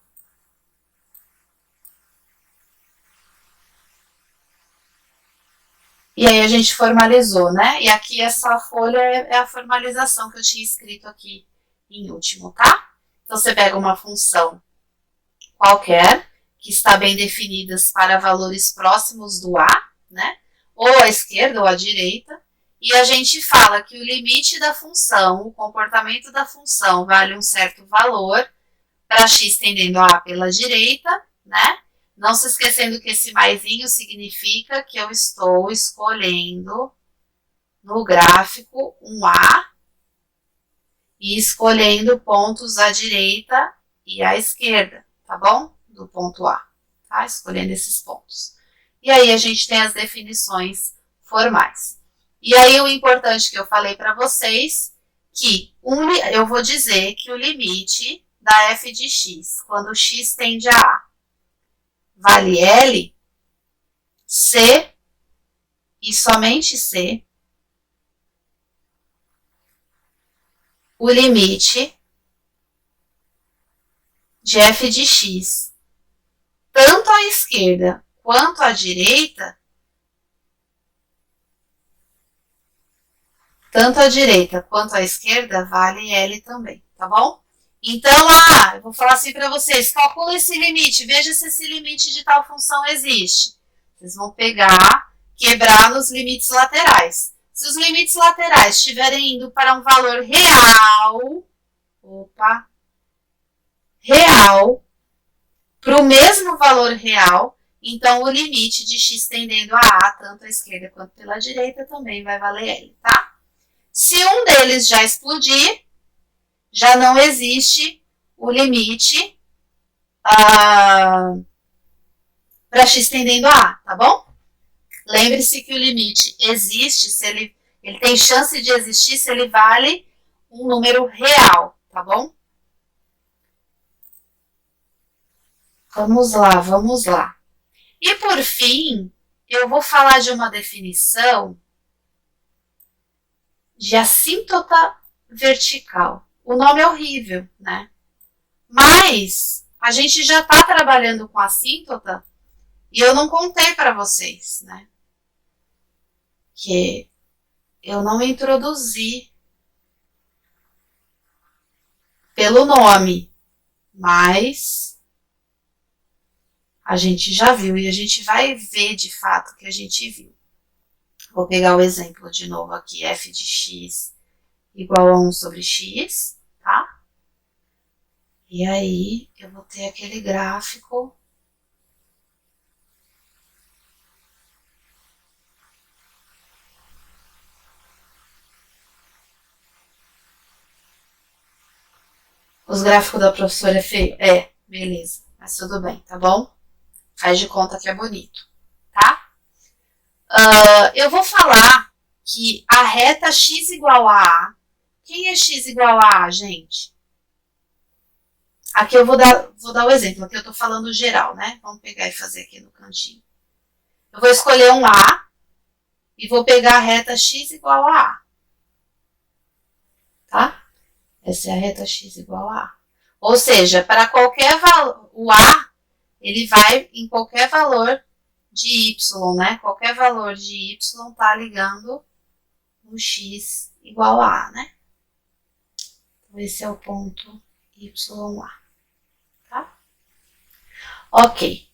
E aí a gente formalizou, né? E aqui essa folha é a formalização que eu tinha escrito aqui em último, tá? Então você pega uma função qualquer, que está bem definidas para valores próximos do A, né? Ou à esquerda ou à direita, e a gente fala que o limite da função, o comportamento da função vale um certo valor para x tendendo a pela direita, né? Não se esquecendo que esse maisinho significa que eu estou escolhendo no gráfico um A e escolhendo pontos à direita e à esquerda, tá bom? Do ponto A, tá? Escolhendo esses pontos. E aí a gente tem as definições formais. E aí o importante que eu falei para vocês, que eu vou dizer que o limite da f de x, quando x tende a A, vale L, se e somente se o limite de f de x, tanto à esquerda quanto à direita, quanto à esquerda, vale L também, tá bom? Então, eu vou falar assim para vocês, calcula esse limite, veja se esse limite de tal função existe. Vocês vão pegar, quebrar nos limites laterais. Se os limites laterais estiverem indo para um valor real, para o mesmo valor real, então o limite de x tendendo a A, tanto à esquerda quanto pela direita, também vai valer L, tá? Se um deles já explodir, já não existe o limite para x tendendo a A, tá bom? Lembre-se que o limite existe, se ele tem chance de existir se ele vale um número real, tá bom? Vamos lá. E por fim, eu vou falar de uma definição de assíntota vertical. O nome é horrível, né? Mas a gente já está trabalhando com assíntota e eu não contei para vocês, né? Que eu não introduzi pelo nome, mas a gente já viu e a gente vai ver de fato que a gente viu. Vou pegar o exemplo de novo aqui, f de x igual a 1 sobre x, tá? E aí, eu vou ter aquele gráfico Os gráficos da professora é feio? Beleza, mas tudo bem, tá bom? Faz de conta que é bonito, tá? Eu vou falar que a reta x igual a A. Quem é x igual a A, gente? Aqui eu vou dar o exemplo, aqui eu tô falando geral, né? Vamos pegar e fazer aqui no cantinho. Eu vou escolher um A e vou pegar a reta x igual a A. Tá? Essa é a reta x igual a A. Ou seja, para qualquer valor, o A, ele vai em qualquer valor de Y, né? Qualquer valor de Y está ligando o X igual a, né? Então, esse é o ponto YA, tá? Ok.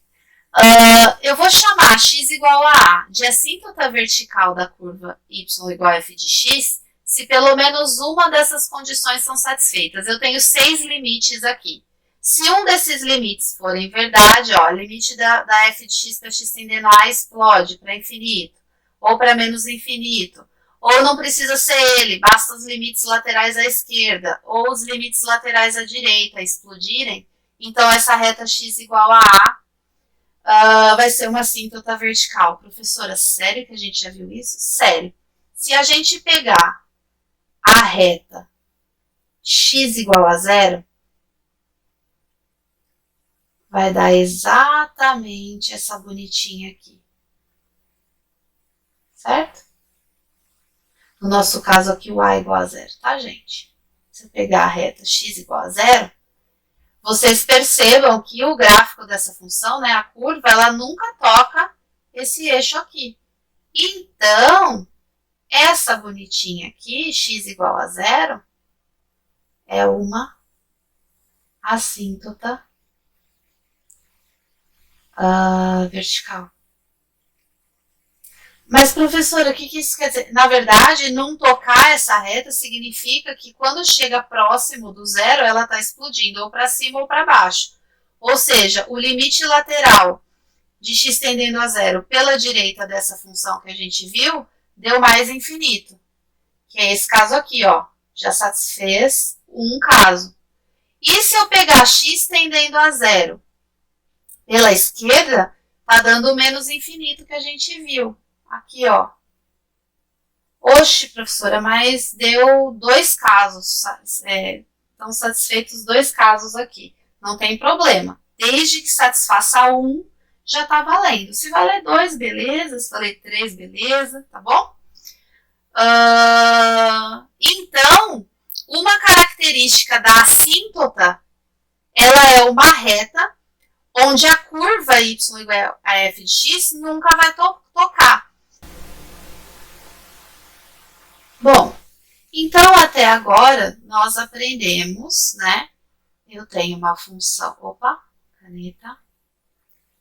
Eu vou chamar x igual a de assíntota vertical da curva y igual a f de x, se pelo menos uma dessas condições são satisfeitas. Eu tenho 6 limites aqui. Se um desses limites forem verdade, ó, limite da f de x para x tendendo a explode para infinito, ou para menos infinito, ou não precisa ser ele, basta os limites laterais à esquerda, ou os limites laterais à direita explodirem, então essa reta x igual a vai ser uma assíntota vertical. Professora, sério que a gente já viu isso? Sério. Se a gente pegar a reta x igual a 0, vai dar exatamente essa bonitinha aqui. Certo? No nosso caso aqui, o a igual a 0, tá, gente? Se eu pegar a reta x igual a 0, vocês percebam que o gráfico dessa função, né, a curva, ela nunca toca esse eixo aqui. Então, essa bonitinha aqui, x igual a 0, é uma assíntota vertical. Mas, professora, o que isso quer dizer? Na verdade, não tocar essa reta significa que quando chega próximo do zero, ela está explodindo ou para cima ou para baixo. Ou seja, o limite lateral de x tendendo a 0 pela direita dessa função que a gente viu, deu mais infinito. Que é esse caso aqui, ó. Já satisfez um caso. E se eu pegar x tendendo a 0 pela esquerda, tá dando o menos infinito que a gente viu. Aqui, ó. Oxe, professora, mas deu 2 casos. Estão satisfeitos 2 casos aqui. Não tem problema. Desde que satisfaça um, já tá valendo. Se valer 2, beleza. Se valer 3, beleza. Tá bom? Então, uma característica da assíntota, ela é uma reta onde a curva y igual a f de x nunca vai tocar. Bom, então até agora nós aprendemos, né? Eu tenho uma função, caneta.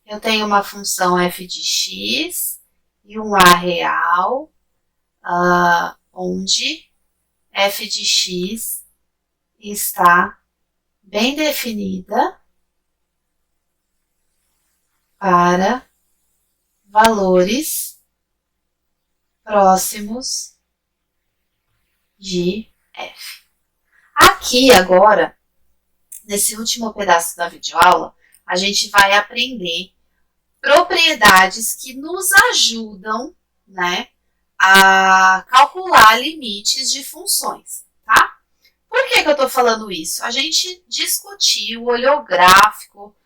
Eu tenho uma função f de x e um a real, onde f de x está bem definida para valores próximos de f. Aqui agora, nesse último pedaço da videoaula, a gente vai aprender propriedades que nos ajudam, né, a calcular limites de funções, tá? Por que eu estou falando isso? A gente discutiu, olhou o gráfico,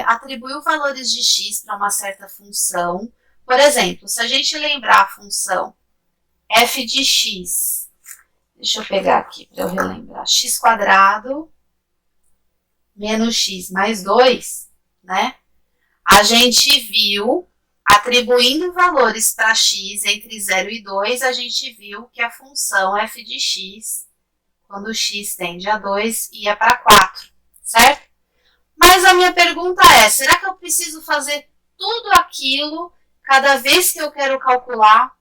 atribuiu valores de x para uma certa função. Por exemplo, se a gente lembrar a função f de x, deixa eu pegar aqui para eu relembrar, x quadrado menos x mais 2, né? A gente viu, atribuindo valores para x entre 0 e 2, a gente viu que a função f de x, quando x tende a 2, ia para 4, certo? Mas a minha pergunta é, será que eu preciso fazer tudo aquilo cada vez que eu quero calcular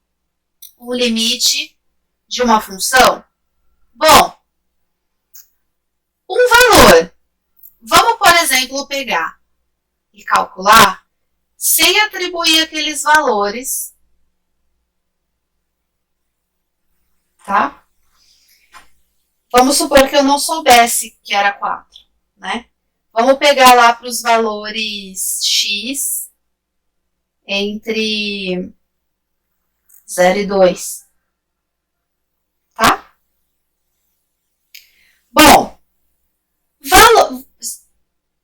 o limite de uma função? Bom, um valor. Vamos, por exemplo, pegar e calcular sem atribuir aqueles valores, tá? Vamos supor que eu não soubesse que era 4, né? Vamos pegar lá para os valores x entre 0 e 2, tá? Bom,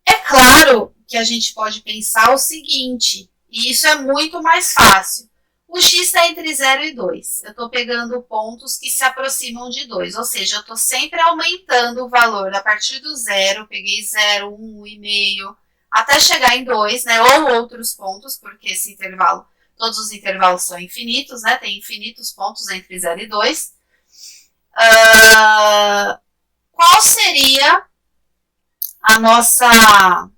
é claro que a gente pode pensar o seguinte, e isso é muito mais fácil. O x está entre 0 e 2. Eu estou pegando pontos que se aproximam de 2, ou seja, eu estou sempre aumentando o valor a partir do 0, peguei 0, 1, 1,5, até chegar em 2, né? Ou outros pontos, porque esse intervalo, todos os intervalos são infinitos, né? Tem infinitos pontos entre 0 e 2. Qual seria a nossa...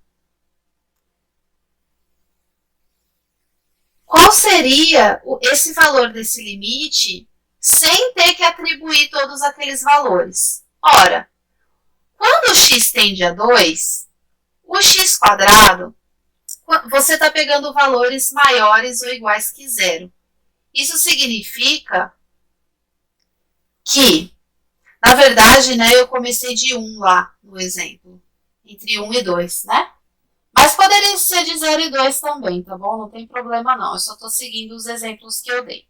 Qual seria esse valor desse limite sem ter que atribuir todos aqueles valores? Ora, quando o x tende a 2, o x quadrado, você está pegando valores maiores ou iguais que zero. Isso significa que, na verdade, né, eu comecei de 1 lá no exemplo, entre 1 e 2, né? Mas poderia ser de 0 e 2 também, tá bom? Não tem problema não, eu só estou seguindo os exemplos que eu dei.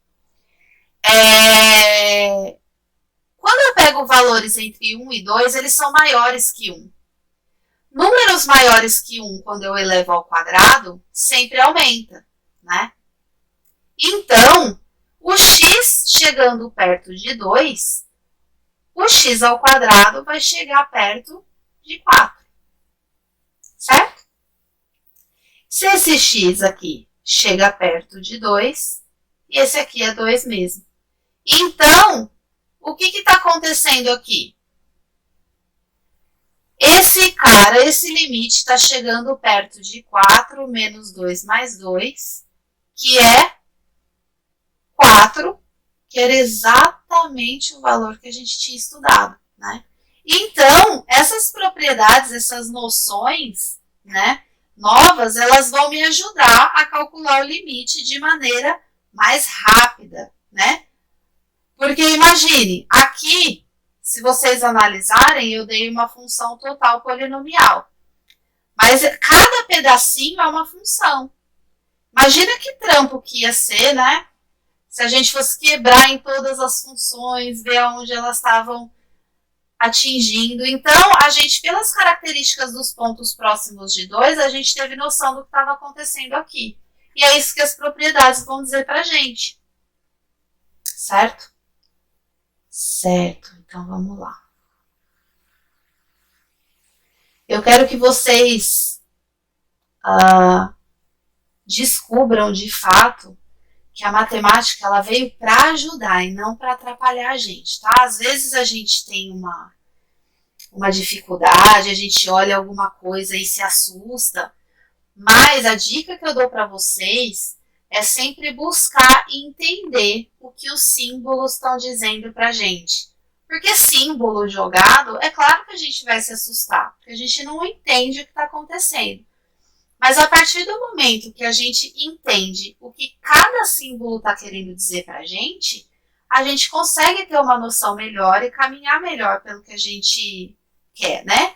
Quando eu pego valores entre 1 e 2, eles são maiores que 1. Números maiores que 1, quando eu elevo ao quadrado, sempre aumenta, né? Então, o x chegando perto de 2, o x ao quadrado vai chegar perto de 4, certo? Se esse x aqui chega perto de 2, e esse aqui é 2 mesmo. Então, o que está acontecendo aqui? Esse limite está chegando perto de 4 menos 2 mais 2, que é 4, que era exatamente o valor que a gente tinha estudado, né? Então, essas propriedades, essas noções, né, novas, elas vão me ajudar a calcular o limite de maneira mais rápida, né? Porque imagine, aqui, se vocês analisarem, eu dei uma função total polinomial. Mas cada pedacinho é uma função. Imagina que trampo que ia ser, né? Se a gente fosse quebrar em todas as funções, ver onde elas estavam atingindo. Então, a gente, pelas características dos pontos próximos de 2, a gente teve noção do que estava acontecendo aqui. E é isso que as propriedades vão dizer pra gente. Certo? Certo, então vamos lá. Eu quero que vocês descubram de fato que a matemática ela veio para ajudar e não para atrapalhar a gente, tá? Às vezes a gente tem uma dificuldade, a gente olha alguma coisa e se assusta, mas a dica que eu dou para vocês é sempre buscar entender o que os símbolos estão dizendo para a gente. Porque símbolo jogado, é claro que a gente vai se assustar, porque a gente não entende o que está acontecendo. Mas a partir do momento que a gente entende o que cada símbolo está querendo dizer para a gente consegue ter uma noção melhor e caminhar melhor pelo que a gente quer, né?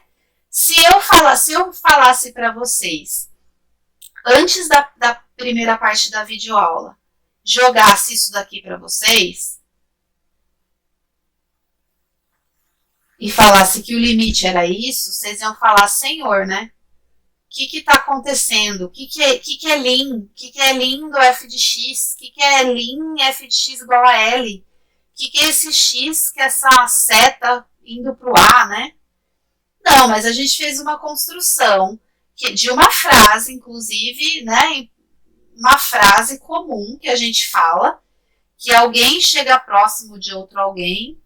Se eu falasse para vocês, antes da primeira parte da videoaula, jogasse isso daqui para vocês e falasse que o limite era isso, vocês iam falar, Senhor, né? O que está acontecendo? O que é lin? O que é lin do f de x? O que é lin f de x igual a L? O que é esse x, que é essa seta indo para o A, né? Não, mas a gente fez uma construção de uma frase, inclusive, né? Uma frase comum que a gente fala, que alguém chega próximo de outro alguém,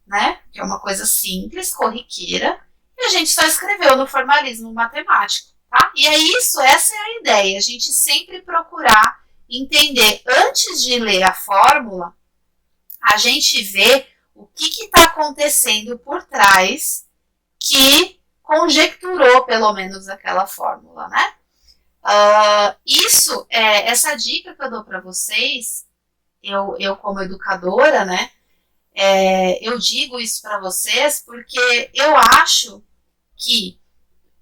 né? Que é uma coisa simples, corriqueira, e a gente só escreveu no formalismo matemático, tá? E é isso, essa é a ideia, a gente sempre procurar entender, antes de ler a fórmula, a gente vê o que está acontecendo por trás que conjecturou, pelo menos, aquela fórmula, né? Essa dica que eu dou para vocês, eu como educadora, né? Eu digo isso para vocês porque eu acho que,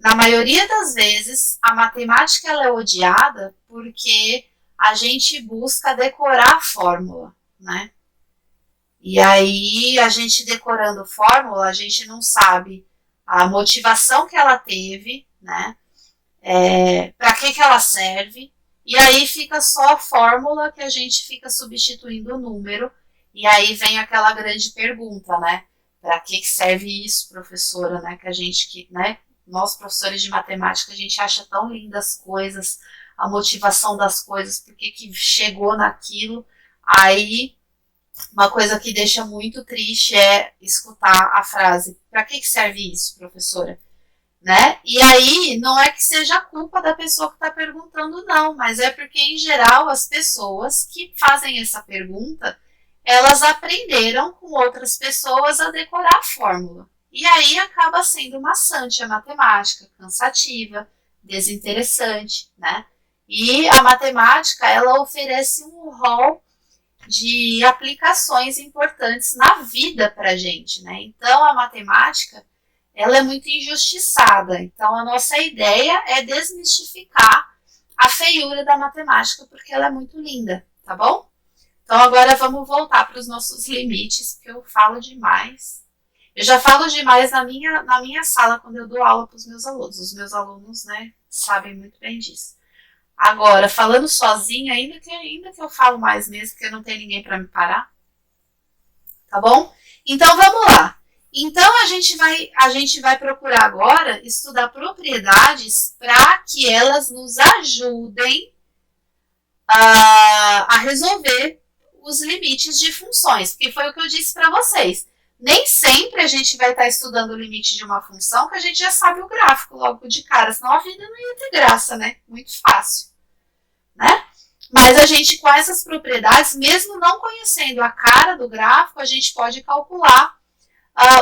na maioria das vezes, a matemática ela é odiada porque a gente busca decorar a fórmula, né? E aí, a gente decorando fórmula, a gente não sabe a motivação que ela teve, né? Para que ela serve, e aí fica só a fórmula que a gente fica substituindo o número, e aí vem aquela grande pergunta, né? Para que serve isso, professora, né? Que a gente, né? Nós, professores de matemática, a gente acha tão lindas as coisas, a motivação das coisas, porque que chegou naquilo. Aí, uma coisa que deixa muito triste é escutar a frase: para que serve isso, professora? Né? E aí, não é que seja culpa da pessoa que está perguntando, não, mas é porque, em geral, as pessoas que fazem essa pergunta, elas aprenderam com outras pessoas a decorar a fórmula. E aí acaba sendo maçante a matemática, cansativa, desinteressante, né? E a matemática, ela oferece um rol de aplicações importantes na vida para a gente, né? Então, a matemática, ela é muito injustiçada. Então, a nossa ideia é desmistificar a feiura da matemática, porque ela é muito linda, tá bom? Então, agora vamos voltar para os nossos limites, porque eu falo demais. Eu já falo demais na minha sala, quando eu dou aula para os meus alunos. Os meus alunos, né, sabem muito bem disso. Agora, falando sozinha, ainda que eu falo mais mesmo, porque não tem ninguém para me parar. Tá bom? Então, vamos lá. Então, a gente vai procurar agora estudar propriedades para que elas nos ajudem a resolver os limites de funções, que foi o que eu disse para vocês. Nem sempre a gente vai estar estudando o limite de uma função que a gente já sabe o gráfico logo de cara, senão a vida não ia ter graça, né? Muito fácil, né? Mas a gente, com essas propriedades, mesmo não conhecendo a cara do gráfico, a gente pode calcular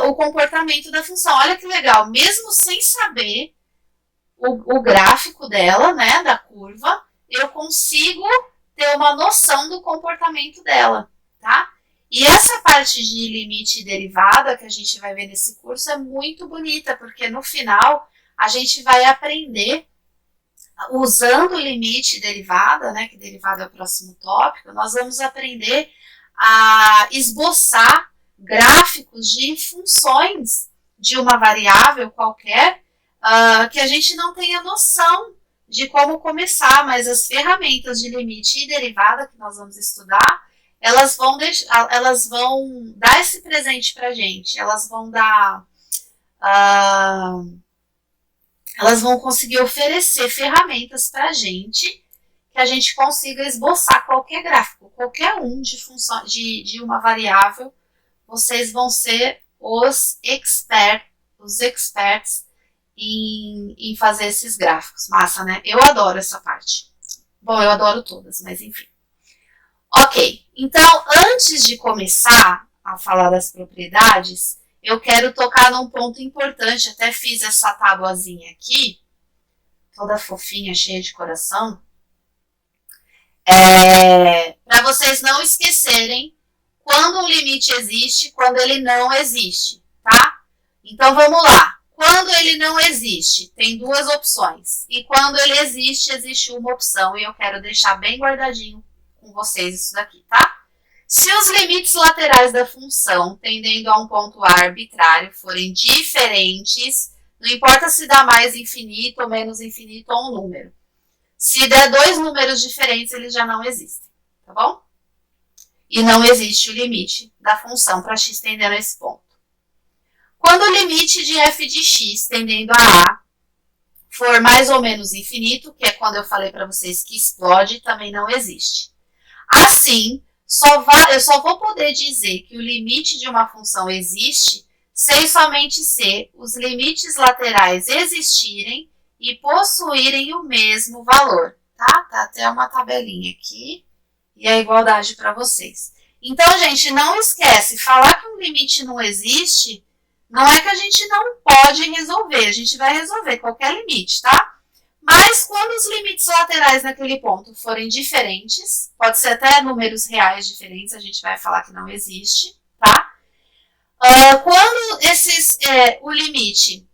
o comportamento da função. Olha que legal, mesmo sem saber o gráfico dela, né, da curva, eu consigo ter uma noção do comportamento dela, tá? E essa parte de limite e derivada que a gente vai ver nesse curso é muito bonita, porque no final a gente vai aprender, usando o limite e derivada, né, que derivada é o próximo tópico, nós vamos aprender a esboçar gráficos de funções de uma variável qualquer, que a gente não tenha noção de como começar, mas as ferramentas de limite e derivada que nós vamos estudar, elas vão dar esse presente para a gente, elas vão conseguir oferecer ferramentas para a gente, que a gente consiga esboçar qualquer gráfico, qualquer um de função de uma variável. Vocês vão ser os experts em fazer esses gráficos. Massa, né? Eu adoro essa parte. Bom, eu adoro todas, mas enfim. Ok, então antes de começar a falar das propriedades, eu quero tocar num ponto importante. Até fiz essa tabuazinha aqui, toda fofinha, cheia de coração, para vocês não esquecerem quando um limite existe, quando ele não existe, tá? Então vamos lá. Quando ele não existe, tem duas opções. E quando ele existe, existe uma opção. E eu quero deixar bem guardadinho com vocês isso daqui, tá? Se os limites laterais da função tendendo a um ponto arbitrário forem diferentes, não importa se dá mais infinito ou menos infinito ou um número. Se der dois números diferentes, eles já não existem, tá bom? E não existe o limite da função para x tendendo a esse ponto. Quando o limite de f de x tendendo a for mais ou menos infinito, que é quando eu falei para vocês que explode, também não existe. Assim, eu só vou poder dizer que o limite de uma função existe sem somente se os limites laterais existirem e possuírem o mesmo valor, tá? Tá até uma tabelinha aqui e a igualdade para vocês. Então, gente, não esquece, falar que um limite não existe não é que a gente não pode resolver, a gente vai resolver qualquer limite, tá? Mas quando os limites laterais naquele ponto forem diferentes, pode ser até números reais diferentes, a gente vai falar que não existe, tá? Quando o limite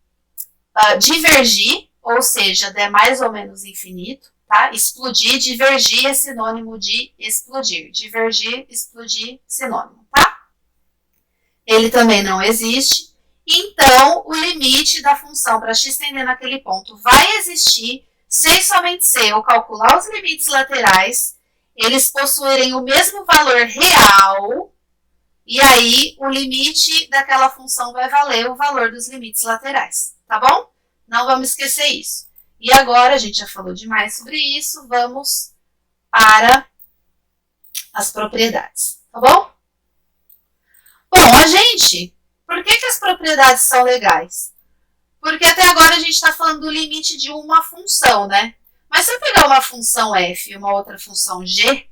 divergir, ou seja, der mais ou menos infinito, tá? Explodir, divergir é sinônimo de explodir. Divergir, explodir, sinônimo, tá? Ele também não existe. Então, o limite da função para x tendendo naquele ponto vai existir se e somente se eu calcular os limites laterais, eles possuírem o mesmo valor real, e aí o limite daquela função vai valer o valor dos limites laterais, tá bom? Não vamos esquecer isso. E agora, a gente já falou demais sobre isso, vamos para as propriedades, tá bom? Bom, por que as propriedades são legais? Porque até agora a gente está falando do limite de uma função, né? Mas se eu pegar uma função f e uma outra função g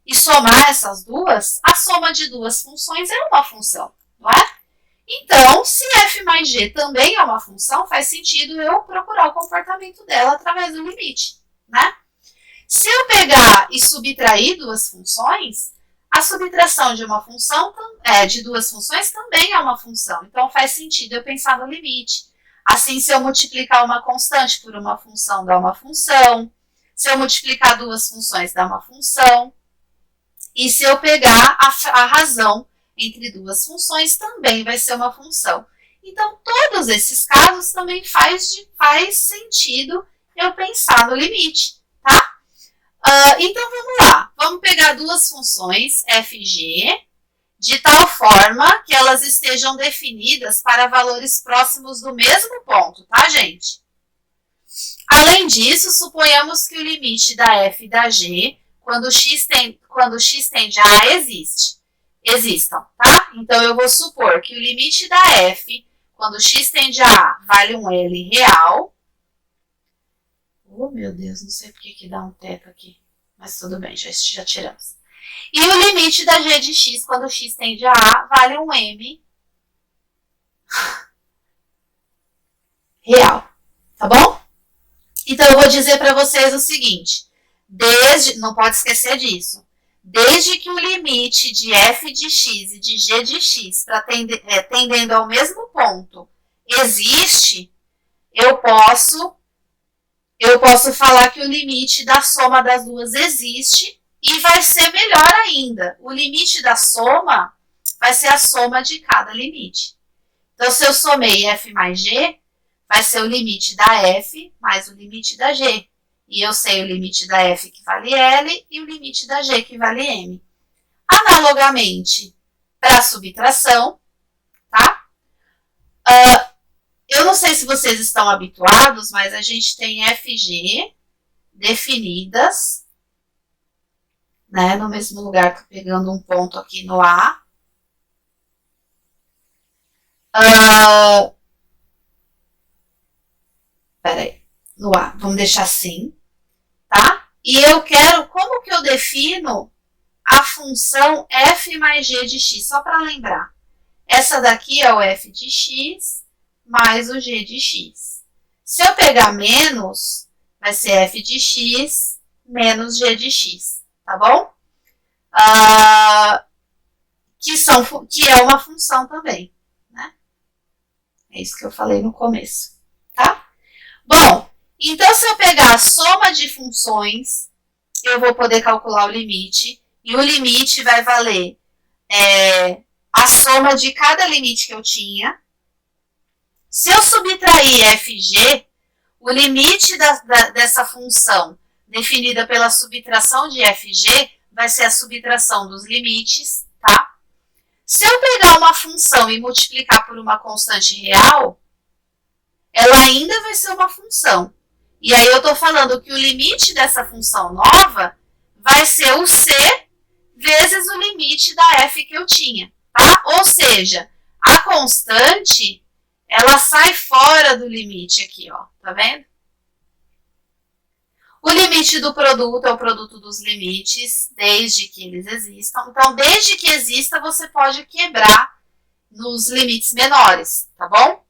e somar essas duas, a soma de duas funções é uma função, não é? Então, se f mais g também é uma função, faz sentido eu procurar o comportamento dela através do limite, né? Se eu pegar e subtrair duas funções, a subtração de uma função, de duas funções também é uma função. Então, faz sentido eu pensar no limite. Assim, se eu multiplicar uma constante por uma função, dá uma função. Se eu multiplicar duas funções, dá uma função. E se eu pegar a razão entre duas funções, também vai ser uma função. Então, todos esses casos também faz sentido eu pensar no limite, tá? Então, vamos lá. Vamos pegar duas funções, f e g, de tal forma que elas estejam definidas para valores próximos do mesmo ponto, tá, gente? Além disso, suponhamos que o limite da f e da g, quando x tende a A, existam, tá? Então, eu vou supor que o limite da f, quando x tende a A, vale um L real. Oh, meu Deus, não sei por que dá um teto aqui, mas tudo bem, já tiramos. E o limite da g de x, quando x tende a A, vale um M real, tá bom? Então, eu vou dizer para vocês o seguinte, não pode esquecer disso, desde que o limite de f de x e de g de x, tendendo ao mesmo ponto, existe, eu posso falar que o limite da soma das duas existe e vai ser melhor ainda. O limite da soma vai ser a soma de cada limite. Então, se eu somei f mais g, vai ser o limite da f mais o limite da g. E eu sei o limite da f que vale L e o limite da g que vale M. Analogamente, para a subtração, tá? Eu não sei se vocês estão habituados, mas a gente tem f e g definidas, né? No mesmo lugar, tô pegando um ponto aqui no A. Peraí, no A, vamos deixar assim, tá? E eu quero, como que eu defino a função f mais g de x? Só para lembrar. Essa daqui é o f de x mais o g de x. Se eu pegar menos, vai ser f de x menos g de x, tá bom? Que é uma função também, né? É isso que eu falei no começo, tá? Bom, então se eu pegar a soma de funções, eu vou poder calcular o limite, e o limite vai valer a soma de cada limite que eu tinha. Se eu subtrair f e g, o limite dessa função definida pela subtração de f e g vai ser a subtração dos limites, tá? Se eu pegar uma função e multiplicar por uma constante real, ela ainda vai ser uma função. E aí eu estou falando que o limite dessa função nova vai ser o c vezes o limite da f que eu tinha, tá? Ou seja, a constante, ela sai fora do limite aqui, ó, tá vendo? O limite do produto é o produto dos limites, desde que eles existam. Então, desde que exista, você pode quebrar nos limites menores, tá bom?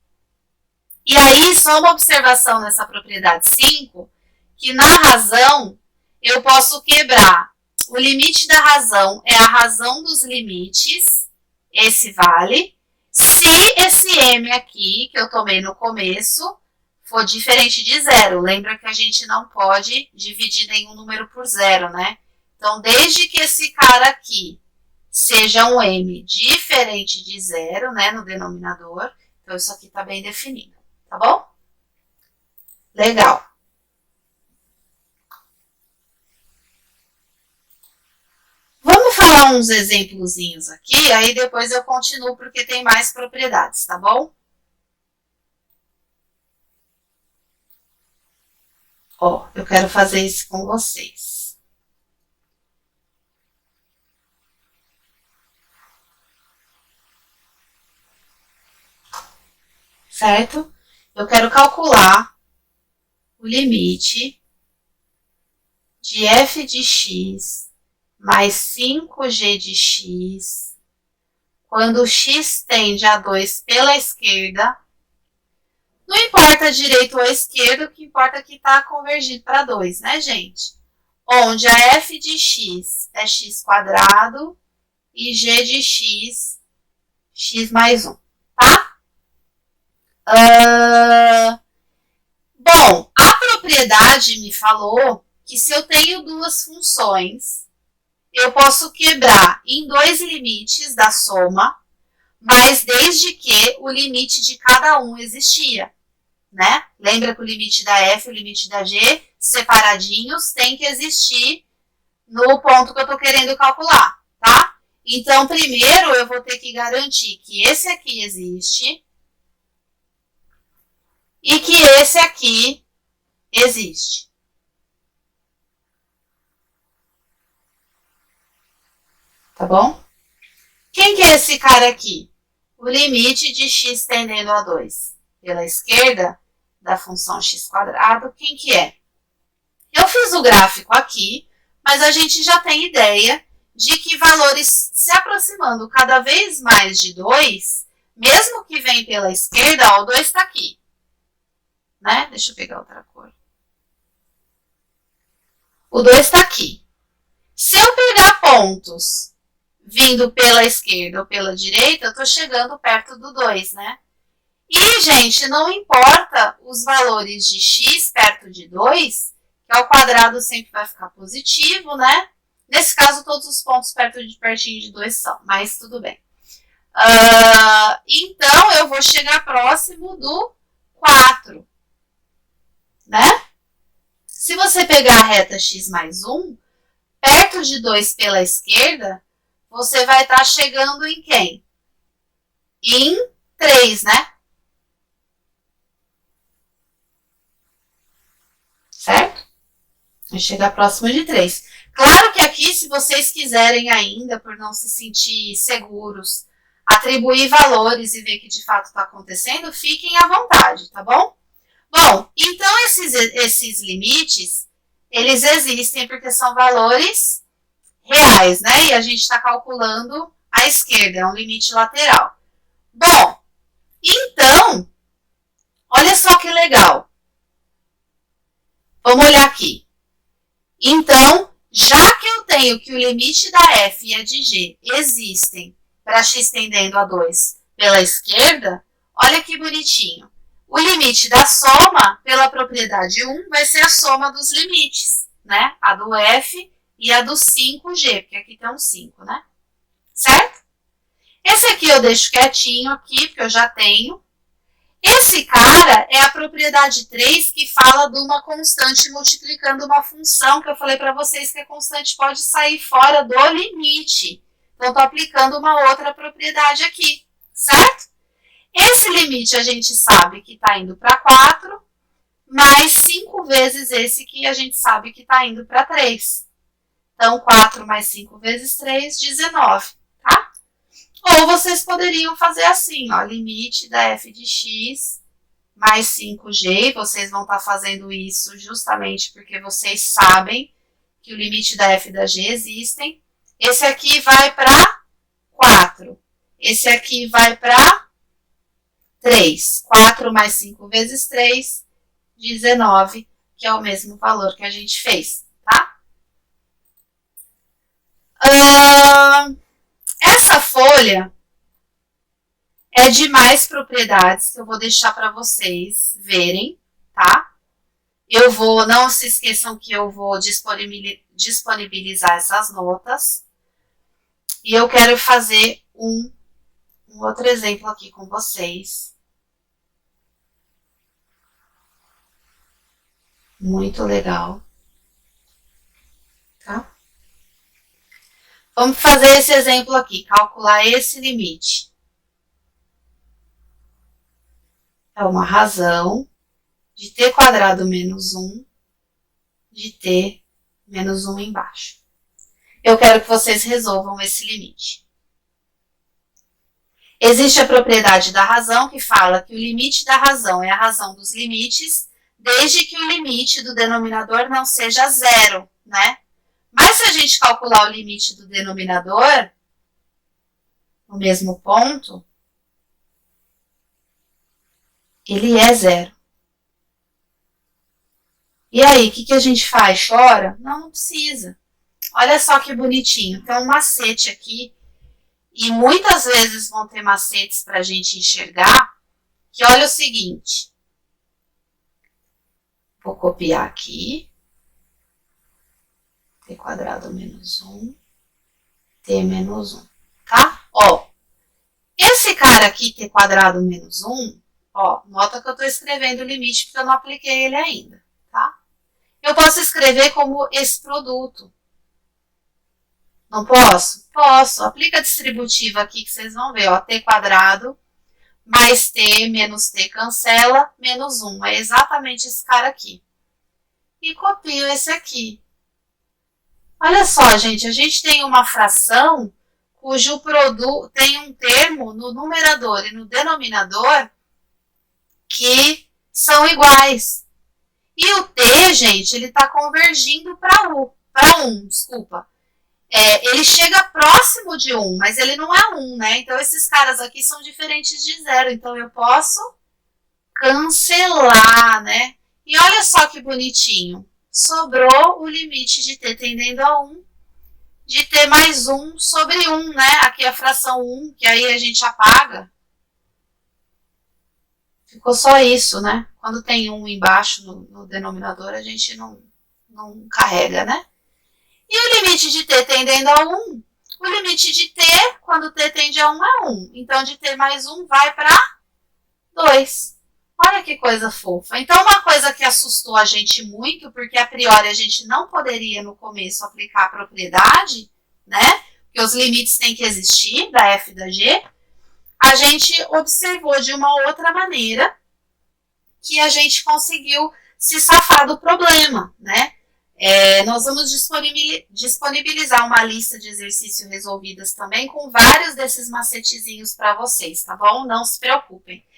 E aí, só uma observação nessa propriedade 5, que na razão, eu posso quebrar. O limite da razão é a razão dos limites, esse vale. Se esse m aqui, que eu tomei no começo, for diferente de zero. Lembra que a gente não pode dividir nenhum número por zero, né? Então, desde que esse cara aqui seja um m diferente de zero, né, no denominador, então isso aqui está bem definido, tá bom? Legal. Vamos falar uns exemplozinhos aqui, aí depois eu continuo porque tem mais propriedades, tá bom? Ó, eu quero fazer isso com vocês. Certo? Eu quero calcular o limite de f de x mais 5g de x quando x tende a 2 pela esquerda. Não importa a direita ou a esquerda, o que importa é que está convergido para 2, né, gente? Onde a f de x é x quadrado e g de x, x mais 1, tá? Bom, a propriedade me falou que se eu tenho duas funções, eu posso quebrar em dois limites da soma, mas desde que o limite de cada um existia, né? Lembra que o limite da f e o limite da g, separadinhos, tem que existir no ponto que eu estou querendo calcular, tá? Então, primeiro eu vou ter que garantir que esse aqui existe e que esse aqui existe. Tá bom? Quem que é esse cara aqui? O limite de x tendendo a 2 pela esquerda da função x quadrado, quem que é? Eu fiz o gráfico aqui, mas a gente já tem ideia de que valores se aproximando cada vez mais de 2, mesmo que vem pela esquerda, ó, o 2 está aqui. Né? Deixa eu pegar outra cor. O 2 está aqui. Se eu pegar pontos vindo pela esquerda ou pela direita, eu estou chegando perto do 2, né? E, gente, não importa os valores de x perto de 2, que ao quadrado sempre vai ficar positivo, né? Nesse caso, todos os pontos pertinho de 2 são, mas tudo bem. Então, eu vou chegar próximo do 4, né? Se você pegar a reta x mais 1, perto de 2 pela esquerda, você vai estar chegando em quem? Em 3, né? Certo? Vai chegar próximo de 3. Claro que aqui, se vocês quiserem ainda, por não se sentir seguros, atribuir valores e ver que de fato está acontecendo, fiquem à vontade, tá bom? Bom, então esses limites, eles existem porque são valores reais, né? E a gente está calculando à esquerda, é um limite lateral. Bom, então, olha só que legal. Vamos olhar aqui. Então, já que eu tenho que o limite da f e a de g existem para x tendendo a 2 pela esquerda, olha que bonitinho. O limite da soma, pela propriedade 1, vai ser a soma dos limites, né? A do f e a do 5g, porque aqui tem um 5, né? Certo? Esse aqui eu deixo quietinho aqui, porque eu já tenho. Esse cara é a propriedade 3 que fala de uma constante multiplicando uma função, que eu falei para vocês que a constante pode sair fora do limite. Então, estou aplicando uma outra propriedade aqui, certo? Esse limite a gente sabe que está indo para 4, mais 5 vezes esse que a gente sabe que está indo para 3. Então, 4 mais 5 vezes 3, 19, tá? Ou vocês poderiam fazer assim, ó, limite da f de x mais 5g, vocês vão estar fazendo isso justamente porque vocês sabem que o limite da f e da g existem. Esse aqui vai para 4, esse aqui vai para 3. 4 mais 5 vezes 3, 19, que é o mesmo valor que a gente fez, tá? Essa folha é de mais propriedades que eu vou deixar para vocês verem, tá? Não se esqueçam que eu vou disponibilizar essas notas. E eu quero fazer um outro exemplo aqui com vocês. Muito legal. Tá? Vamos fazer esse exemplo aqui, calcular esse limite. É uma razão de t quadrado menos 1 de t menos 1 embaixo. Eu quero que vocês resolvam esse limite. Existe a propriedade da razão que fala que o limite da razão é a razão dos limites, desde que o limite do denominador não seja zero, né? Mas se a gente calcular o limite do denominador, no mesmo ponto, ele é zero. E aí, o que a gente faz? Chora? Não, não precisa. Olha só que bonitinho. Tem um macete aqui, e muitas vezes vão ter macetes para a gente enxergar, que olha o seguinte. Vou copiar aqui. T quadrado menos 1, t menos 1, tá? Ó, esse cara aqui, t quadrado menos 1, ó, nota que eu estou escrevendo o limite porque eu não apliquei ele ainda, tá? Eu posso escrever como esse produto. Não posso? Posso. Aplica a distributiva aqui que vocês vão ver, ó, t quadrado mais t menos t cancela, menos 1. É exatamente esse cara aqui. E copio esse aqui. Olha só, gente, a gente tem uma fração cujo produto tem um termo no numerador e no denominador que são iguais. E o t, gente, ele está convergindo para 1, desculpa. Ele chega próximo de 1, mas ele não é 1, né? Então, esses caras aqui são diferentes de 0. Então, eu posso cancelar, né? E olha só que bonitinho. Sobrou o limite de t tendendo a 1, de t mais 1 sobre 1, né? Aqui a fração 1, que aí a gente apaga. Ficou só isso, né? Quando tem 1 embaixo no denominador, a gente não carrega, né? E o limite de t tendendo a 1, o limite de t, quando t tende a 1, é 1. Então, de t mais 1 vai para 2. Olha que coisa fofa. Então, uma coisa que assustou a gente muito, porque a priori a gente não poderia no começo aplicar a propriedade, né? Porque os limites têm que existir, da f e da g. A gente observou de uma outra maneira que a gente conseguiu se safar do problema, né? Nós vamos disponibilizar uma lista de exercícios resolvidas também com vários desses macetezinhos para vocês, tá bom? Não se preocupem.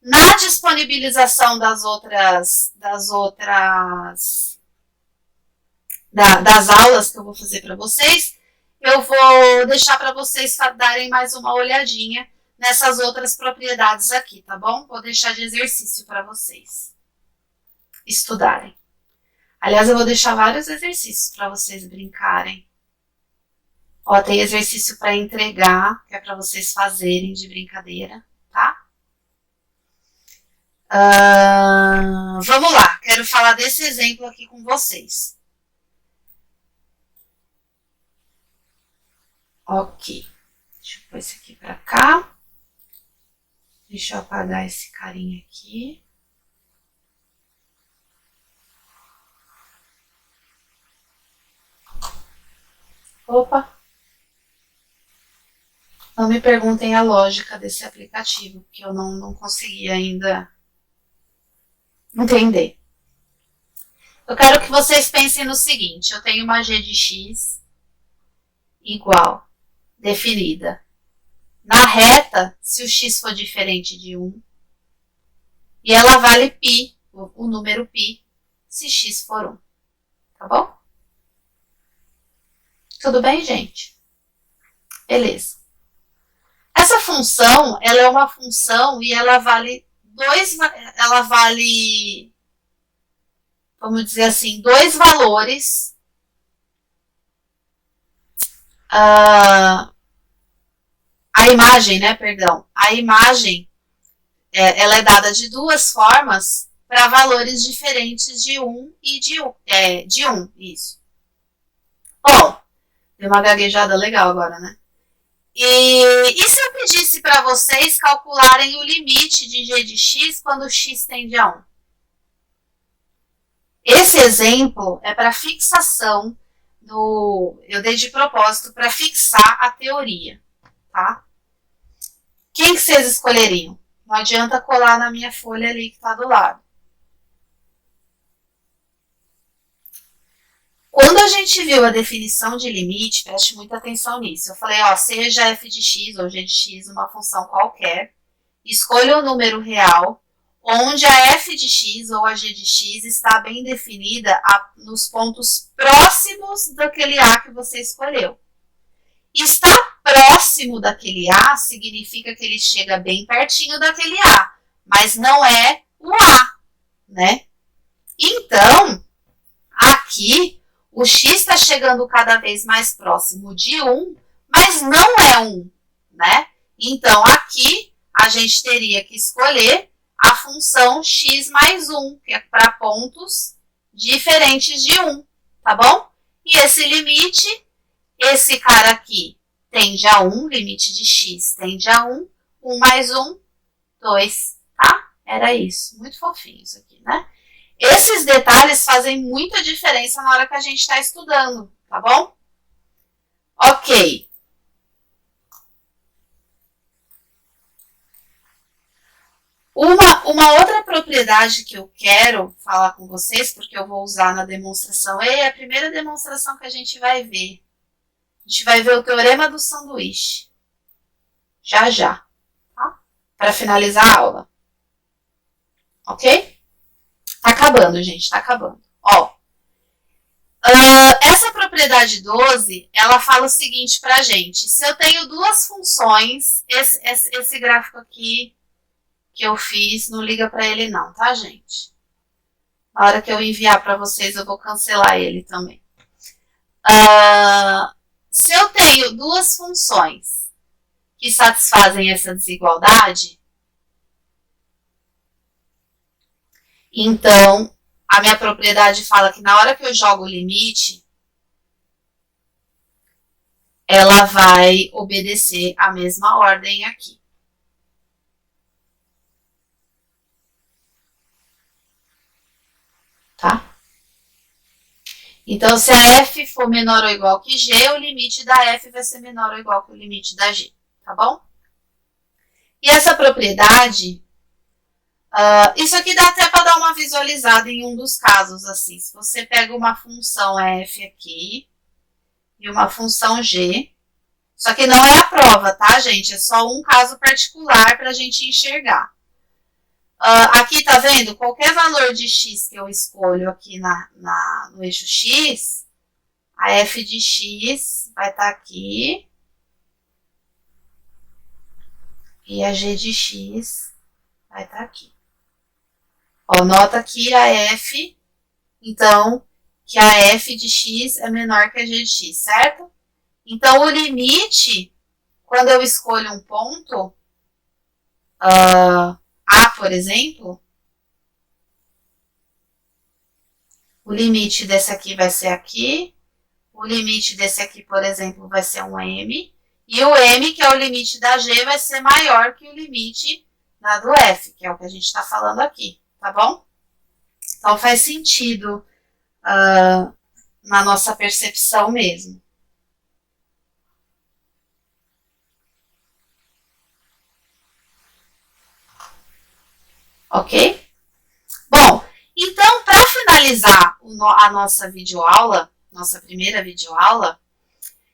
Na disponibilização das aulas que eu vou fazer para vocês, eu vou deixar para vocês darem mais uma olhadinha nessas outras propriedades aqui, tá bom? Vou deixar de exercício para vocês estudarem. Aliás, eu vou deixar vários exercícios para vocês brincarem. Ó, tem exercício para entregar, que é para vocês fazerem de brincadeira, tá? Vamos lá, quero falar desse exemplo aqui com vocês. Ok, deixa eu pôr esse aqui para cá. Deixa eu apagar esse carinha aqui. Opa! Não me perguntem a lógica desse aplicativo, porque eu não consegui ainda entender. Eu quero que vocês pensem no seguinte, eu tenho uma g de x igual, definida. Na reta, se o x for diferente de 1, e ela vale π, o número π, se x for 1. Tá bom? Tudo bem, gente? Beleza. Essa função, ela é uma função e ela vale vamos dizer assim, dois valores. A imagem, né, perdão. A imagem, ela é dada de duas formas para valores diferentes de 1 e de 1, isso. Bom, deu uma gaguejada legal agora, né? E se eu pedisse para vocês calcularem o limite de g de x quando x tende a 1? Esse exemplo é para fixação eu dei de propósito para fixar a teoria, tá? Quem que vocês escolheriam? Não adianta colar na minha folha ali que está do lado. Quando a gente viu a definição de limite, preste muita atenção nisso. Eu falei, ó, seja f de x ou g de x uma função qualquer, escolha o número real, onde a f de x ou a g de x está bem definida nos pontos próximos daquele a que você escolheu. Estar próximo daquele a significa que ele chega bem pertinho daquele a, mas não é o a, né? Então, aqui, o x está chegando cada vez mais próximo de 1, mas não é 1, né? Então, aqui, a gente teria que escolher a função x mais 1, que é para pontos diferentes de 1, tá bom? E esse limite, esse cara aqui, tende a 1, limite de x tende a 1, 1 mais 1, 2, tá? Era isso. Muito fofinho isso aqui, né? Esses detalhes fazem muita diferença na hora que a gente está estudando, tá bom? Ok. Uma outra propriedade que eu quero falar com vocês, porque eu vou usar na demonstração, é a primeira demonstração que a gente vai ver. A gente vai ver o teorema do sanduíche. Já, já. Tá? Para finalizar a aula. Ok? Tá acabando, gente. Tá acabando. Ó. Essa propriedade 12, ela fala o seguinte pra gente. Se eu tenho duas funções, esse gráfico aqui que eu fiz, não liga pra ele não, tá, gente? Na hora que eu enviar pra vocês, eu vou cancelar ele também. Se eu tenho duas funções que satisfazem essa desigualdade, então a minha propriedade fala que na hora que eu jogo o limite, ela vai obedecer a mesma ordem aqui. Tá? Então, se a f for menor ou igual que g, o limite da f vai ser menor ou igual que o limite da g, tá bom? E essa propriedade, isso aqui dá até para dar uma visualizada em um dos casos, assim. Se você pega uma função f aqui e uma função g, só que não é a prova, tá, gente? É só um caso particular para a gente enxergar. Aqui, tá vendo? Qualquer valor de x que eu escolho aqui no eixo x, a f de x vai estar aqui. E a g de x vai estar aqui. Ó, nota aqui a f, então, que a f de x é menor que a g de x, certo? Então, o limite, quando eu escolho um ponto, A, por exemplo, o limite desse aqui vai ser aqui, o limite desse aqui, por exemplo, vai ser um M, e o M, que é o limite da G, vai ser maior que o limite do F, que é o que a gente está falando aqui, tá bom? Então, faz sentido na nossa percepção mesmo. Ok? Bom, então, para finalizar a nossa videoaula, nossa primeira videoaula,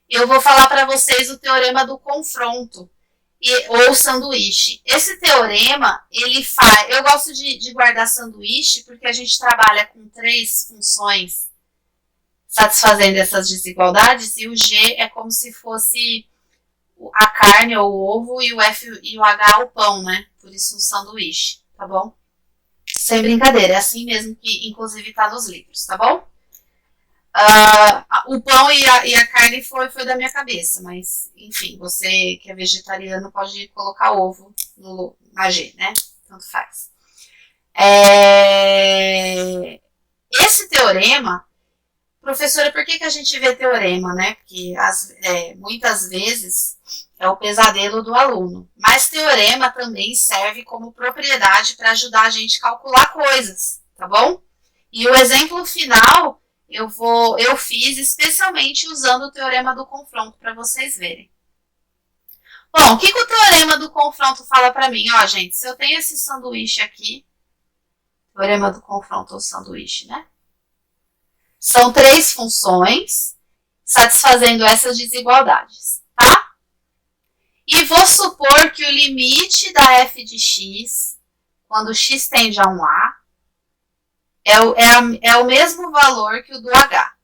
eu vou falar para vocês o teorema do confronto ou sanduíche. Esse teorema, ele faz... Eu gosto de guardar sanduíche porque a gente trabalha com 3 funções satisfazendo essas desigualdades e o G é como se fosse a carne ou o ovo e o F e o H o pão, né? Por isso um sanduíche, tá bom? Sem brincadeira, é assim mesmo que inclusive tá nos livros, tá bom? O pão e a carne foi da minha cabeça, mas enfim, você que é vegetariano pode colocar ovo na G, né? Tanto faz. Esse teorema, professora, por que a gente vê teorema, né? Porque muitas vezes é o pesadelo do aluno. Mas teorema também serve como propriedade para ajudar a gente a calcular coisas, tá bom? E o exemplo final eu fiz especialmente usando o teorema do confronto para vocês verem. Bom, o que o teorema do confronto fala para mim? Ó, gente, se eu tenho esse sanduíche aqui, teorema do confronto ou sanduíche, né? São 3 funções satisfazendo essas desigualdades, tá? E vou supor que o limite da f de x, quando x tende a 1a, é o mesmo valor que o do h.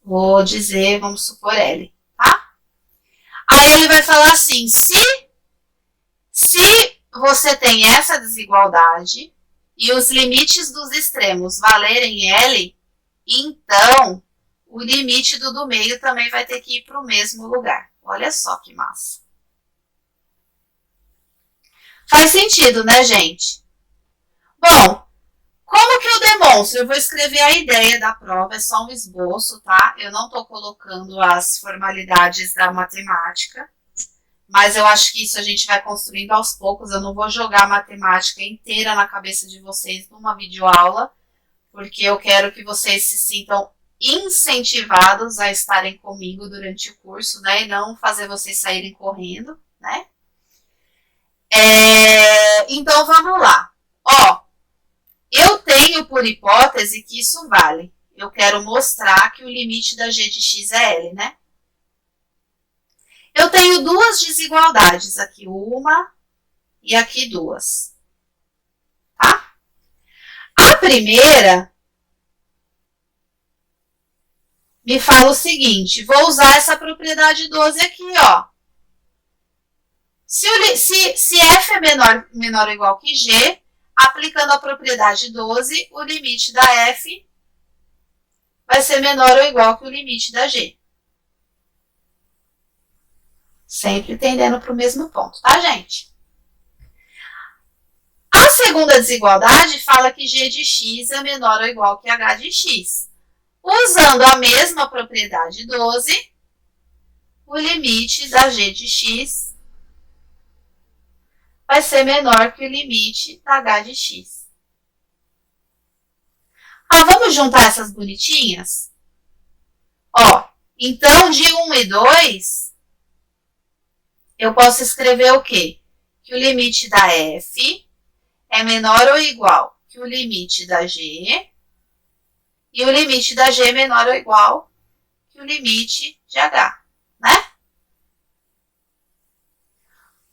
Vou dizer, vamos supor L, tá? Aí ele vai falar assim, se você tem essa desigualdade e os limites dos extremos valerem L, então o limite do meio também vai ter que ir para o mesmo lugar. Olha só que massa. Faz sentido, né, gente? Bom, como que eu demonstro? Eu vou escrever a ideia da prova, é só um esboço, tá? Eu não estou colocando as formalidades da matemática, mas eu acho que isso a gente vai construindo aos poucos. Eu não vou jogar a matemática inteira na cabeça de vocês numa videoaula, porque eu quero que vocês se sintam incentivados a estarem comigo durante o curso, né? E não fazer vocês saírem correndo, né? Então, vamos lá. Ó, eu tenho por hipótese que isso vale. Eu quero mostrar que o limite da g de x é L, né? Eu tenho 2 desigualdades, aqui uma e aqui 2. Tá? A primeira me fala o seguinte, vou usar essa propriedade 12 aqui, ó. Se f é menor ou igual que g, aplicando a propriedade 12, o limite da f vai ser menor ou igual que o limite da g. Sempre tendendo para o mesmo ponto, tá, gente? A segunda desigualdade fala que g de x é menor ou igual que h de x. Usando a mesma propriedade 12, o limite da g de x vai ser menor que o limite da h de x. Vamos juntar essas bonitinhas? Ó, então de 1 e 2, eu posso escrever o quê? Que o limite da f é menor ou igual que o limite da g, e o limite da g é menor ou igual que o limite de h, né?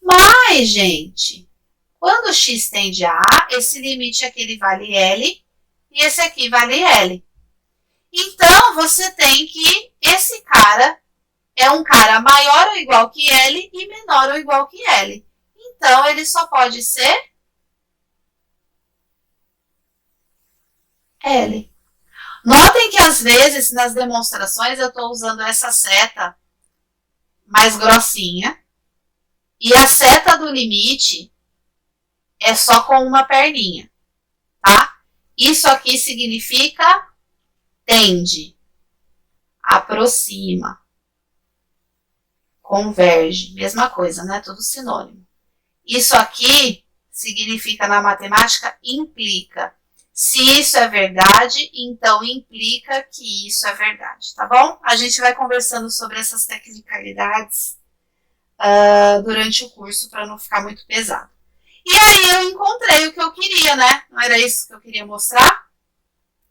Mas, gente, quando x tende a a, esse limite aqui ele vale L e esse aqui vale L. Então, você tem que esse cara é um cara maior ou igual que L e menor ou igual que L. Então, ele só pode ser L. Notem que, às vezes, nas demonstrações, eu estou usando essa seta mais grossinha. E a seta do limite é só com uma perninha, tá? Isso aqui significa tende, aproxima, converge. Mesma coisa, né? Tudo sinônimo. Isso aqui significa, na matemática, implica. Se isso é verdade, então implica que isso é verdade, tá bom? A gente vai conversando sobre essas tecnicalidades durante o curso para não ficar muito pesado. E aí eu encontrei o que eu queria, né? Não era isso que eu queria mostrar?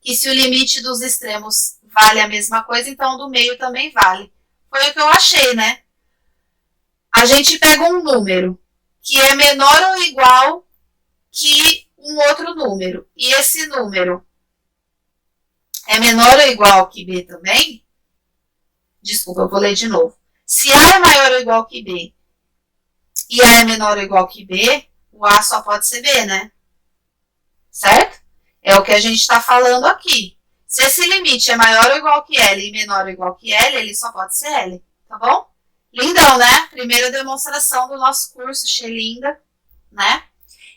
Que se o limite dos extremos vale a mesma coisa, então o do meio também vale. Foi o que eu achei, né? A gente pega um número que é menor ou igual que um outro número, e esse número é menor ou igual que b também, desculpa, eu vou ler de novo. Se A é maior ou igual que B e A é menor ou igual que B, o A só pode ser B, né? Certo? É o que a gente está falando aqui. Se esse limite é maior ou igual que L e menor ou igual que L, ele só pode ser L, tá bom? Lindão, né? Primeira demonstração do nosso curso, linda, né?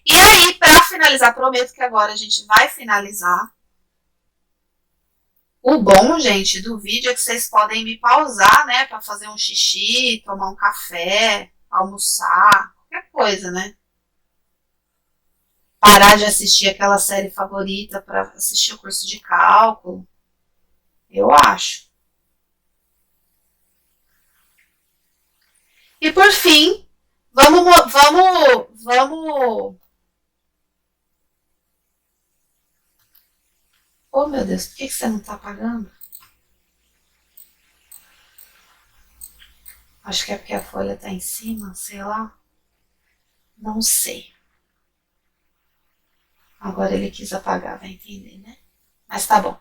E aí, para finalizar, prometo que agora a gente vai finalizar. O bom, gente, do vídeo é que vocês podem me pausar, né? Para fazer um xixi, tomar um café, almoçar, qualquer coisa, né? parar de assistir aquela série favorita para assistir o curso de cálculo. Eu acho. E por fim, vamos. Oh, meu Deus, por que você não tá apagando? Acho que é porque a folha tá em cima, sei lá. Não sei. Agora ele quis apagar, vai entender, né? Mas tá bom.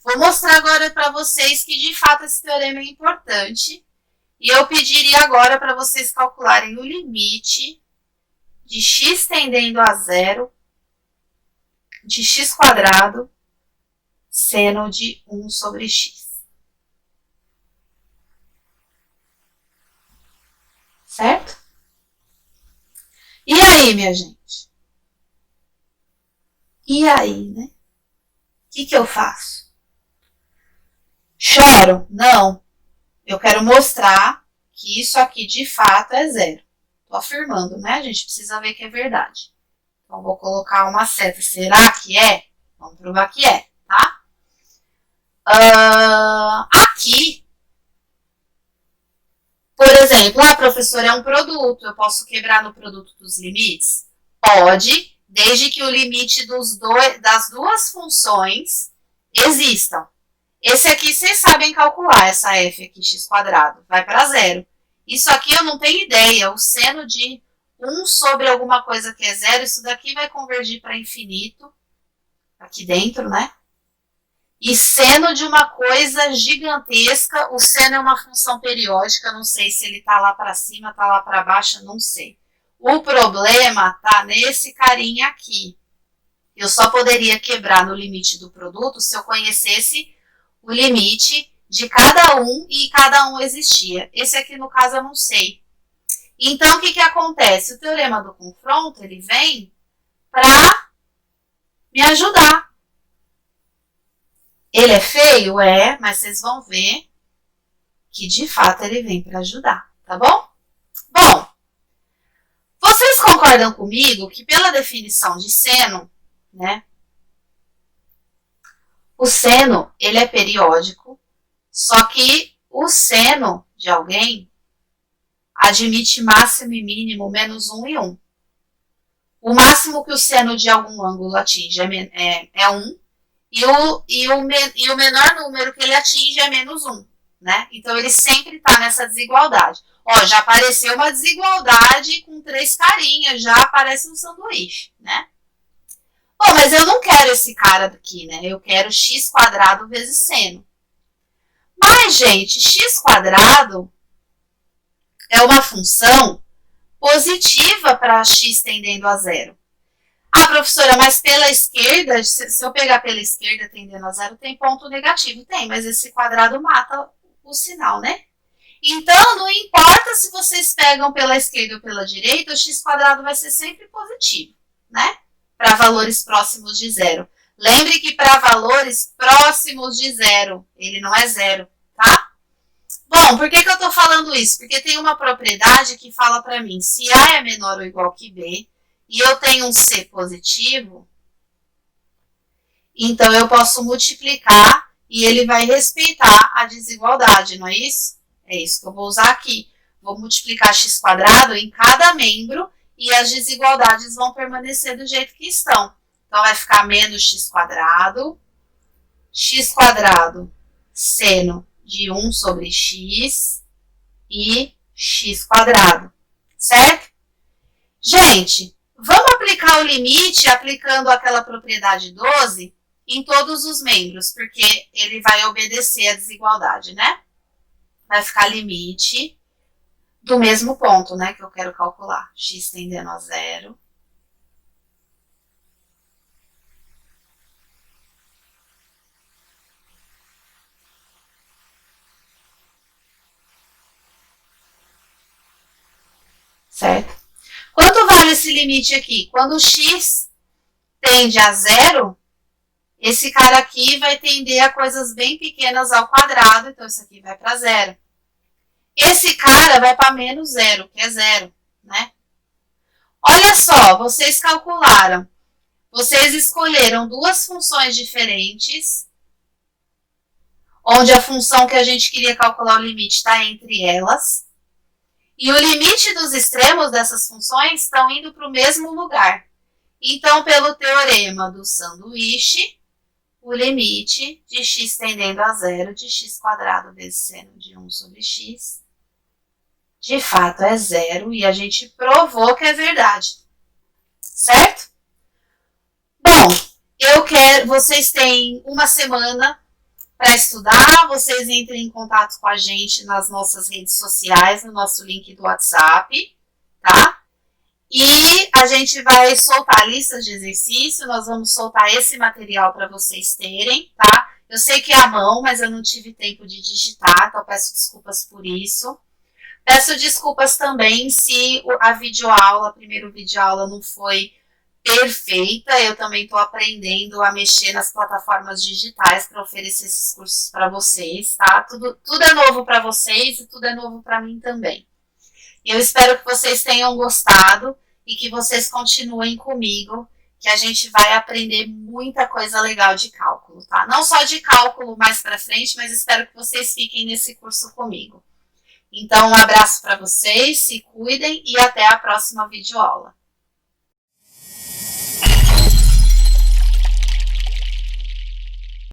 Vou mostrar agora para vocês que de fato esse teorema é importante. E eu pediria agora para vocês calcularem o limite de x tendendo a zero de x quadrado seno de 1 sobre x. Certo? E aí, minha gente? E aí, né? O que eu faço? Choro? Não. Eu quero mostrar que isso aqui de fato é zero. Estou afirmando, né? A gente precisa ver que é verdade. Então, vou colocar uma seta. Será que é? Vamos provar que é, tá? Aqui, por exemplo, professor, é um produto. Eu posso quebrar no produto dos limites? Pode, desde que o limite das duas funções existam. Esse aqui vocês sabem calcular, essa f aqui, x quadrado, vai para zero. Isso aqui eu não tenho ideia, o seno de 1 sobre alguma coisa que é zero, isso daqui vai convergir para infinito, aqui dentro, né? E seno de uma coisa gigantesca, o seno é uma função periódica, não sei se ele está lá para cima, está lá para baixo, não sei. O problema está nesse carinha aqui. Eu só poderia quebrar no limite do produto se eu conhecesse o limite de cada um e cada um existia. Esse aqui, no caso, eu não sei. Então, o que acontece? O teorema do confronto, ele vem para me ajudar. Ele é feio? É, mas vocês vão ver que, de fato, ele vem para ajudar, tá bom? Bom, vocês concordam comigo que, pela definição de seno, né, o seno, ele é periódico, só que o seno de alguém admite máximo e mínimo menos 1 e 1. O máximo que o seno de algum ângulo atinge é 1, e o menor número que ele atinge é menos 1, né? Então, ele sempre está nessa desigualdade. Ó, já apareceu uma desigualdade com 3 carinhas, já aparece um sanduíche, né? Bom, mas eu não quero esse cara aqui, né? Eu quero x quadrado vezes seno. Mas, gente, x quadrado é uma função positiva para x tendendo a zero. Professora, mas pela esquerda, se eu pegar pela esquerda tendendo a zero, tem ponto negativo. Tem, mas esse quadrado mata o sinal, né? Então, não importa se vocês pegam pela esquerda ou pela direita, o x quadrado vai ser sempre positivo, né? Para valores próximos de zero. Lembre que para valores próximos de zero, ele não é zero, tá? Bom, por que eu estou falando isso? Porque tem uma propriedade que fala para mim, se A é menor ou igual que B, e eu tenho um C positivo, então eu posso multiplicar e ele vai respeitar a desigualdade, não é isso? É isso que eu vou usar aqui. Vou multiplicar x quadrado em cada membro e as desigualdades vão permanecer do jeito que estão. Então, vai ficar menos x quadrado seno de 1 sobre x e x quadrado, certo? Gente, vamos aplicar o limite aplicando aquela propriedade 12 em todos os membros, porque ele vai obedecer à desigualdade, né? Vai ficar limite do mesmo ponto, né, que eu quero calcular. X tendendo a zero. Certo? Quanto vale esse limite aqui? Quando x tende a zero, esse cara aqui vai tender a coisas bem pequenas ao quadrado, então isso aqui vai para zero. Esse cara vai para menos zero, que é zero, né? Olha só, vocês calcularam. Vocês escolheram duas funções diferentes, onde a função que a gente queria calcular o limite está entre elas. E o limite dos extremos dessas funções estão indo para o mesmo lugar. Então, pelo teorema do sanduíche, o limite de x tendendo a zero de x² vezes seno de 1 sobre x, de fato é zero, e a gente provou que é verdade. Certo? Bom, vocês têm uma semana para estudar, vocês entrem em contato com a gente nas nossas redes sociais, no nosso link do WhatsApp, tá? E a gente vai soltar listas de exercício, nós vamos soltar esse material para vocês terem, tá? Eu sei que é à mão, mas eu não tive tempo de digitar, então peço desculpas por isso. Peço desculpas também se a primeira videoaula não foi perfeita, eu também estou aprendendo a mexer nas plataformas digitais para oferecer esses cursos para vocês, tá? Tudo é novo para vocês e tudo é novo para mim também. Eu espero que vocês tenham gostado e que vocês continuem comigo, que a gente vai aprender muita coisa legal de cálculo, tá? Não só de cálculo mais para frente, mas espero que vocês fiquem nesse curso comigo. Então, um abraço para vocês, se cuidem e até a próxima videoaula.